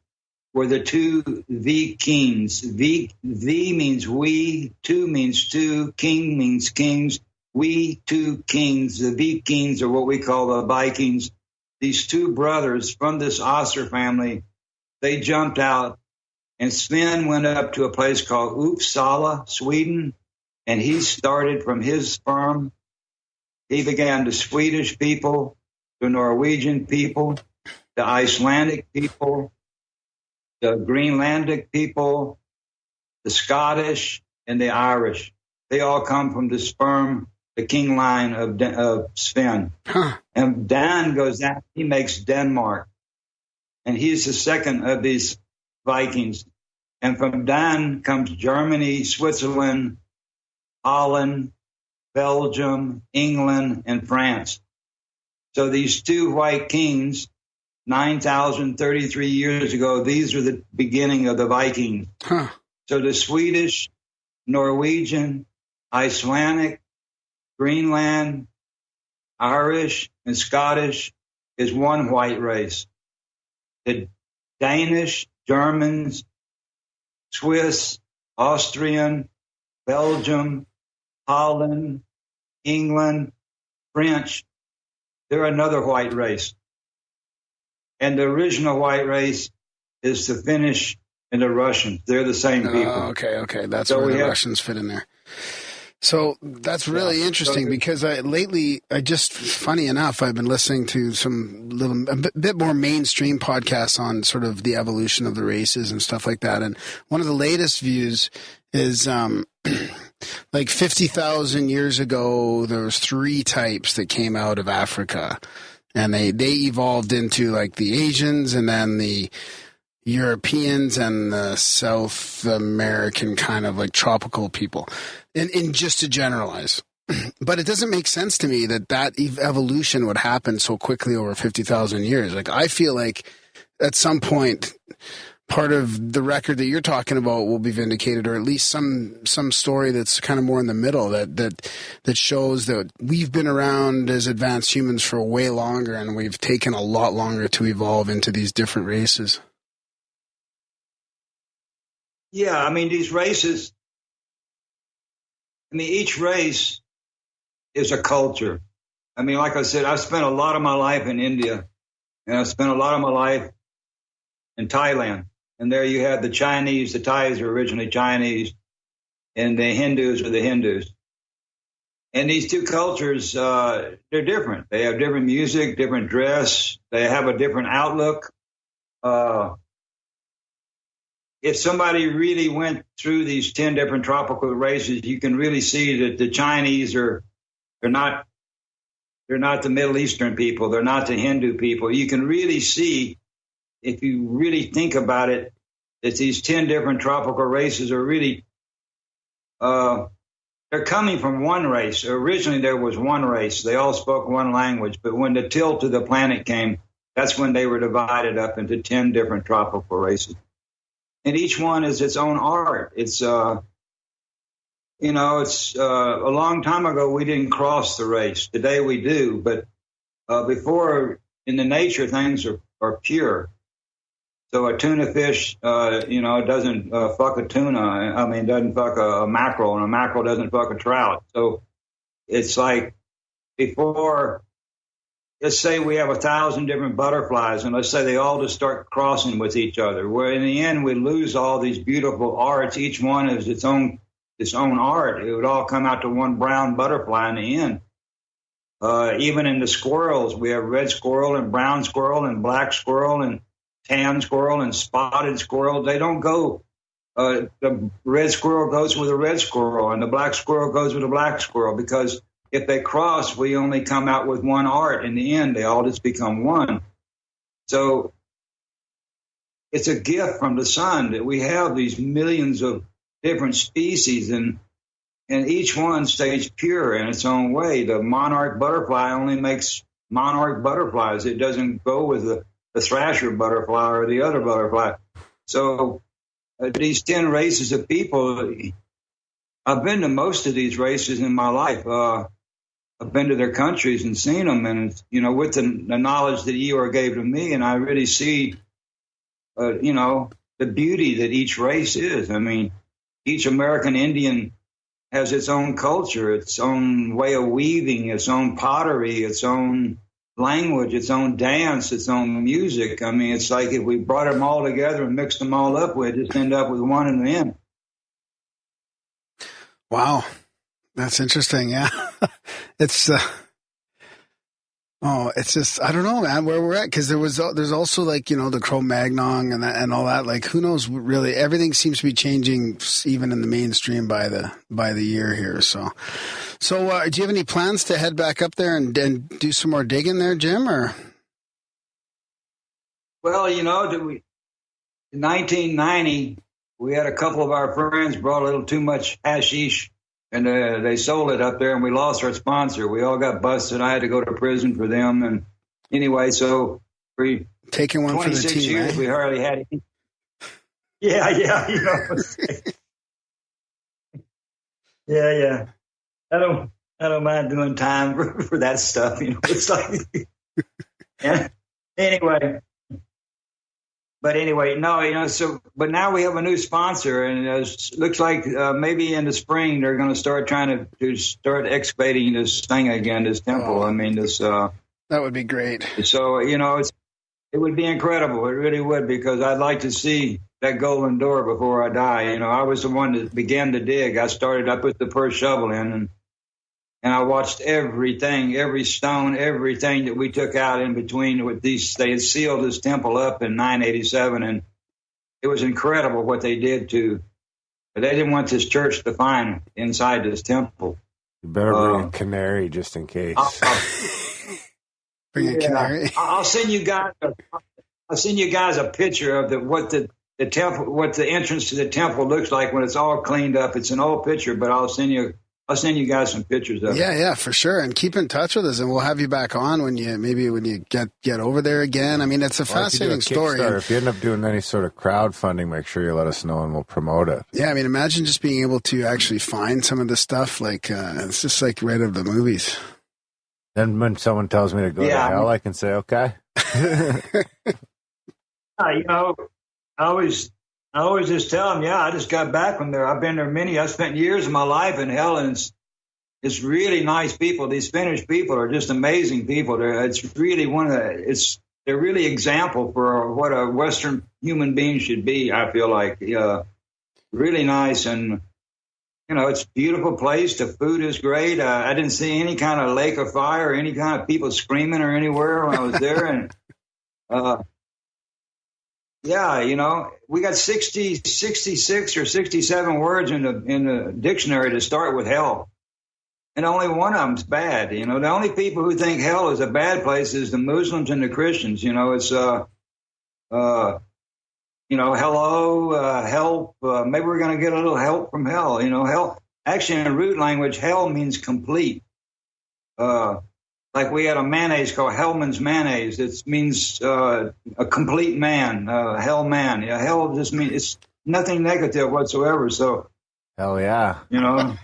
were the 2 Vikings. V means we, 2 means 2, king means kings. We, 2 kings. The Vikings are what we call the Vikings. These 2 brothers from this Asser family, they jumped out, and Sven went up to a place called Uppsala, Sweden, and he started from his farm. He began the Swedish people, the Norwegian people, the Icelandic people, the Greenlandic people, the Scottish, and the Irish. They all come from the sperm, the king line of Sven. And Dan goes down, he makes Denmark. And he's the second of these Vikings. And from Dan comes Germany, Switzerland, Holland, Belgium, England, and France. So these 2 white kings, 9,033 years ago, these are the beginning of the Vikings. So the Swedish, Norwegian, Icelandic, Greenland, Irish, and Scottish is one white race. The Danish, Germans, Swiss, Austrian, Belgium, Holland, England, French, they're another white race. And the original white race is the Finnish and the Russians. They're the same people.
Okay. That's so where the Russians fit in there. So that's really interesting because funny enough, I've been listening to a bit more mainstream podcasts on sort of the evolution of the races and stuff like that. And one of the latest views is like 50,000 years ago, there was 3 types that came out of Africa, and they evolved into like the Asians and then the Europeans and the South American kind of like tropical people, in just to generalize. But it doesn't make sense to me that evolution would happen so quickly over 50,000 years. Like, I feel like at some point, part of the record that you're talking about will be vindicated, or at least some story that's kind of more in the middle that shows that we've been around as advanced humans for way longer, and we've taken a lot longer to evolve into these different races.
Yeah, I mean, these races, each race is a culture. I mean, like I said, I've spent a lot of my life in India, and I've spent a lot of my life in Thailand. And there you have the Chinese. The Thais are originally Chinese, and the Hindus are the Hindus. And these two cultures, they're different. They have different music, different dress. They have a different outlook. If somebody really went through these 10 different tropical races, you can really see that the Chinese they're not the Middle Eastern people. They're not the Hindu people. You can really see, if you really think about it, that these 10 different tropical races are really, they're coming from one race. Originally, there was one race. They all spoke one language. But when the tilt of the planet came, that's when they were divided up into 10 different tropical races. And each one is its own art. It's, it's a long time ago we didn't cross the race. Today we do. But before, in the nature, things are pure. So a tuna fish, doesn't fuck a tuna. Doesn't fuck a mackerel, and a mackerel doesn't fuck a trout. So it's like before, let's say we have 1,000 different butterflies, and let's say they all just start crossing with each other. Where in the end we lose all these beautiful arts. Each one is its own art. It would all come out to one brown butterfly in the end. Even in the squirrels, we have red squirrel and brown squirrel and black squirrel and tan squirrel and spotted squirrel. They don't go, the red squirrel goes with a red squirrel and the black squirrel goes with a black squirrel, because if they cross, we only come out with one art. In the end, they all just become one. So it's a gift from the sun that we have these millions of different species, and each one stays pure in its own way. The monarch butterfly only makes monarch butterflies. It doesn't go with the thrasher butterfly or the other butterfly. So these 10 races of people, I've been to most of these races in my life. I've been to their countries and seen them, and with the knowledge that Ior gave to me, and I really see, the beauty that each race is. I mean, each American Indian has its own culture, its own way of weaving, its own pottery, its own language, its own dance, its own music. I mean, it's like if we brought them all together and mixed them all up, we'd just end up with one in the end.
Wow. That's interesting. Yeah. It's just, I don't know, man, where we're at. Because there's also like, the Cro-Magnon and all that. Like, who knows, really, everything seems to be changing even in the mainstream by the year here. So do you have any plans to head back up there and do some more digging there, Jim, or?
Well, in 1990, we had a couple of our friends brought a little too much hashish, and they sold it up there, and we lost our sponsor. We all got busted. I had to go to prison for them. And anyway, so for
taking one
26
for the team,
years,
eh?
we hardly had any. Yeah. Yeah. I don't mind doing time for that stuff. It's like, yeah. Anyway. But anyway, no, but now we have a new sponsor, and it looks like maybe in the spring they're going to start trying to start excavating this thing again, this temple.
Oh, that would be great.
So, it would be incredible. It really would, because I'd like to see that golden door before I die. I was the one that began to dig. I started, I put the first shovel in, and I watched everything, every stone, everything that we took out in between with these. They had sealed this temple up in 987, and it was incredible what they did to But they didn't want this church to find inside this temple.
You better bring a canary just in case.
Bring a canary.
I'll send you guys. I'll send you guys a picture of what the temple, what the entrance to the temple looks like when it's all cleaned up. It's an old picture, but I'll send you guys some pictures of it.
Yeah, for sure. And keep in touch with us, and we'll have you back on when you get over there again. I mean, it's a fascinating story.
If you end up doing any sort of crowdfunding, make sure you let us know and we'll promote it.
Yeah, I mean, imagine just being able to actually find some of this stuff. Like, it's just like right out of the movies.
Then when someone tells me to go to hell, I can say, okay.
I always just tell them, I just got back from there. I've been there I spent years of my life in hell, and it's really nice people. These Finnish people are just amazing people. They're really example for what a Western human being should be. I feel like really nice, and it's a beautiful place. The food is great. I didn't see any kind of lake of fire, or any kind of people screaming or anywhere when I was there, and. We got 66 or 67 words in the dictionary to start with hell. And only one of them's bad. The only people who think hell is a bad place is the Muslims and the Christians. It's, hello, help. Maybe we're going to get a little help from hell. Hell, actually in root language, hell means complete. Like we had a mayonnaise called Hellman's mayonnaise. It means a complete man, hell man. Yeah, hell just means it's nothing negative whatsoever. So,
hell yeah,
yeah.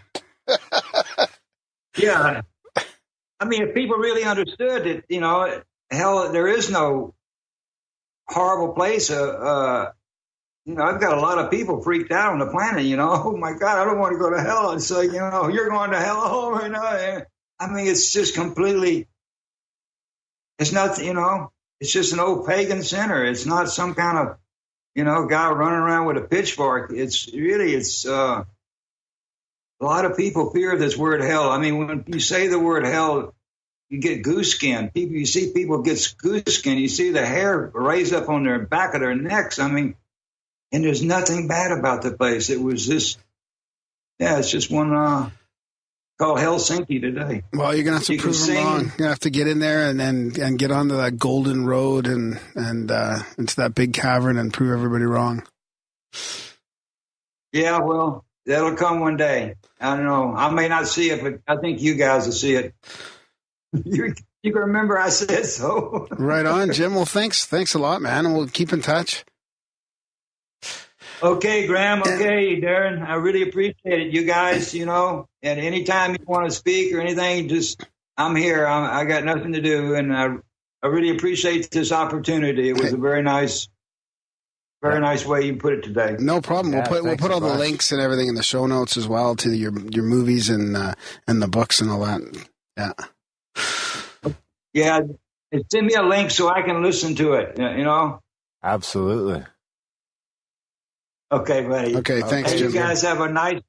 I mean, if people really understood that, hell, there is no horrible place. I've got a lot of people freaked out on the planet. Oh my God, I don't want to go to hell. And so, you're going to hell. Oh, right now. I mean, it's just completely, it's not, it's just an old pagan center. It's not some kind of, guy running around with a pitchfork. It's a lot of people fear this word hell. I mean, when you say the word hell, you get goose skin. You see people get goose skin. You see the hair raise up on their back of their necks. I mean, and there's nothing bad about the place. It was just, it's just one, called Helsinki today.
Well, you're gonna have to prove them wrong. You're gonna have to get in there and get onto that golden road and into that big cavern and prove everybody wrong.
Yeah, well, that'll come one day. I don't know. I may not see it, but I think you guys will see it. You can remember I said so. Right
on, Jim. Well, thanks a lot, man, and we'll keep in touch.
Okay, Graham. Okay, Darren. I really appreciate it. You guys, and anytime you want to speak or anything, I'm here. I got nothing to do, and I really appreciate this opportunity. It was a very nice way you put it today.
No problem. We'll put all the links and everything in the show notes as well to your movies and the books and all that. Yeah.
Yeah. Send me a link so I can listen to it.
Absolutely.
Okay, buddy.
Okay, thanks, Jim.
You guys have a nice...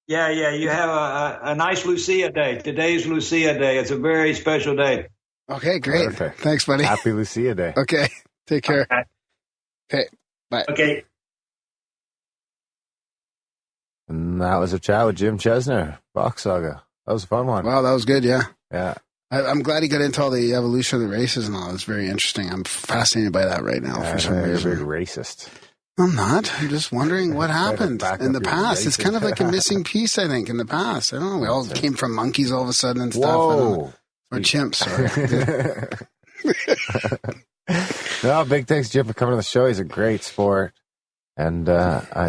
Yeah, you have a nice Lucia Day. Today's Lucia Day. It's a very special day.
Okay, great. Perfect. Thanks, buddy.
Happy Lucia Day.
Okay, take care. Okay, bye.
Okay.
And that was a chat with Jim Chesnar, Bock Saga. That was a fun one.
Wow, that was good, yeah.
Yeah.
I'm glad he got into all the evolution of the races and all. It's very interesting. I'm fascinated by that right now for some reason.
You're a big racist.
I'm not. I'm just wondering what happened in the past. It's kind of like a missing piece, I think, in the past. I don't know. We all came from monkeys all of a sudden and stuff.
Whoa.
Or chimps, sorry.
No, big thanks, Jim, for coming on the show. He's a great sport. And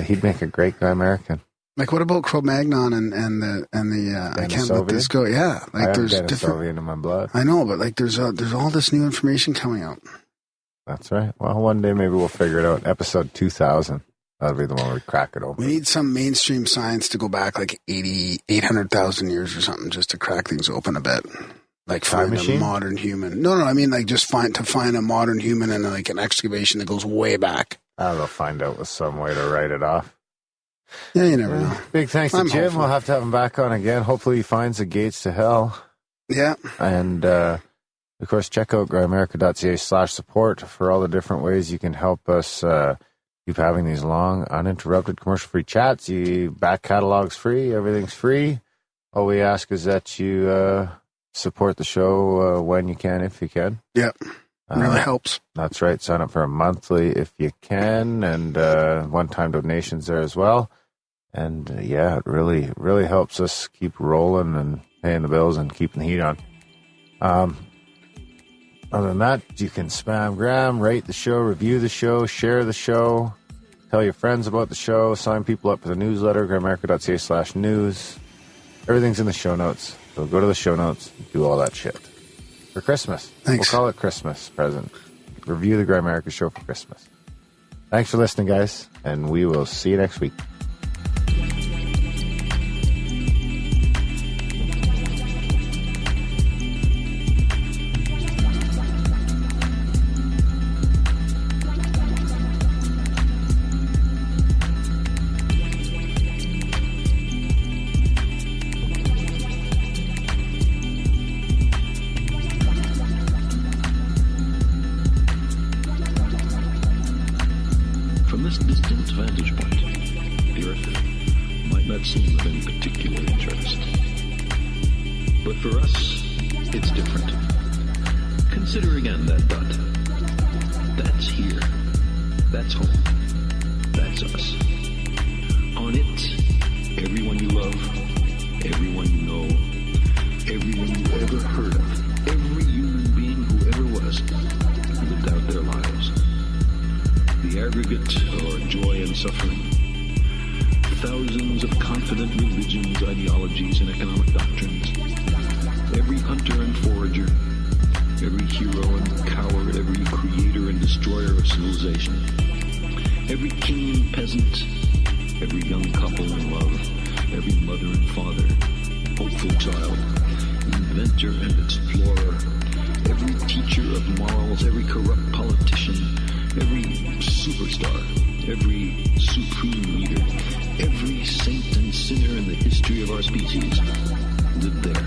he'd make a great Grimerican.
Like, what about Cro-Magnon and the I can't let this go. Yeah, like there's different
in my blood.
I know, but like there's all this new information coming out.
That's right. Well, one day maybe we'll figure it out. Episode 2000. That'll be the one we crack it open.
We need some mainstream science to go back like 800,000 years or something just to crack things open a bit. Like find a modern human. No, I mean like just find a modern human and like an excavation that goes way back.
They'll find out with some way to write it off.
Yeah, you never know.
Big thanks to Jim. Hopeful. We'll have to have him back on again. Hopefully he finds the gates to hell.
Yeah.
And, of course, check out grimerica.ca/support for all the different ways you can help us keep having these long, uninterrupted, commercial-free chats. You back catalog's free. Everything's free. All we ask is that you support the show when you can, if you can.
Yep. Really helps.
That's right. Sign up for a monthly if you can, and one-time donations there as well. And yeah, it really, really helps us keep rolling and paying the bills and keeping the heat on. Other than that, you can spam Graham, rate the show, review the show, share the show, tell your friends about the show, sign people up for the newsletter, grimerica.ca/news. Everything's in the show notes. So go to the show notes and do all that shit. For Christmas.
Thanks.
We'll call it Christmas present. Review the Grimerica show for Christmas. Thanks for listening, guys, and we will see you next week.
Thousands of confident religions, ideologies, and economic doctrines. Every hunter and forager, every hero and coward, every creator and destroyer of civilization. Every king and peasant, every young couple in love, every mother and father, hopeful child, inventor and explorer, every teacher of morals, every corrupt politician, every superstar, every supreme leader, every saint and sinner in the history of our species lived there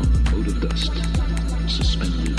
on a mote of dust, suspended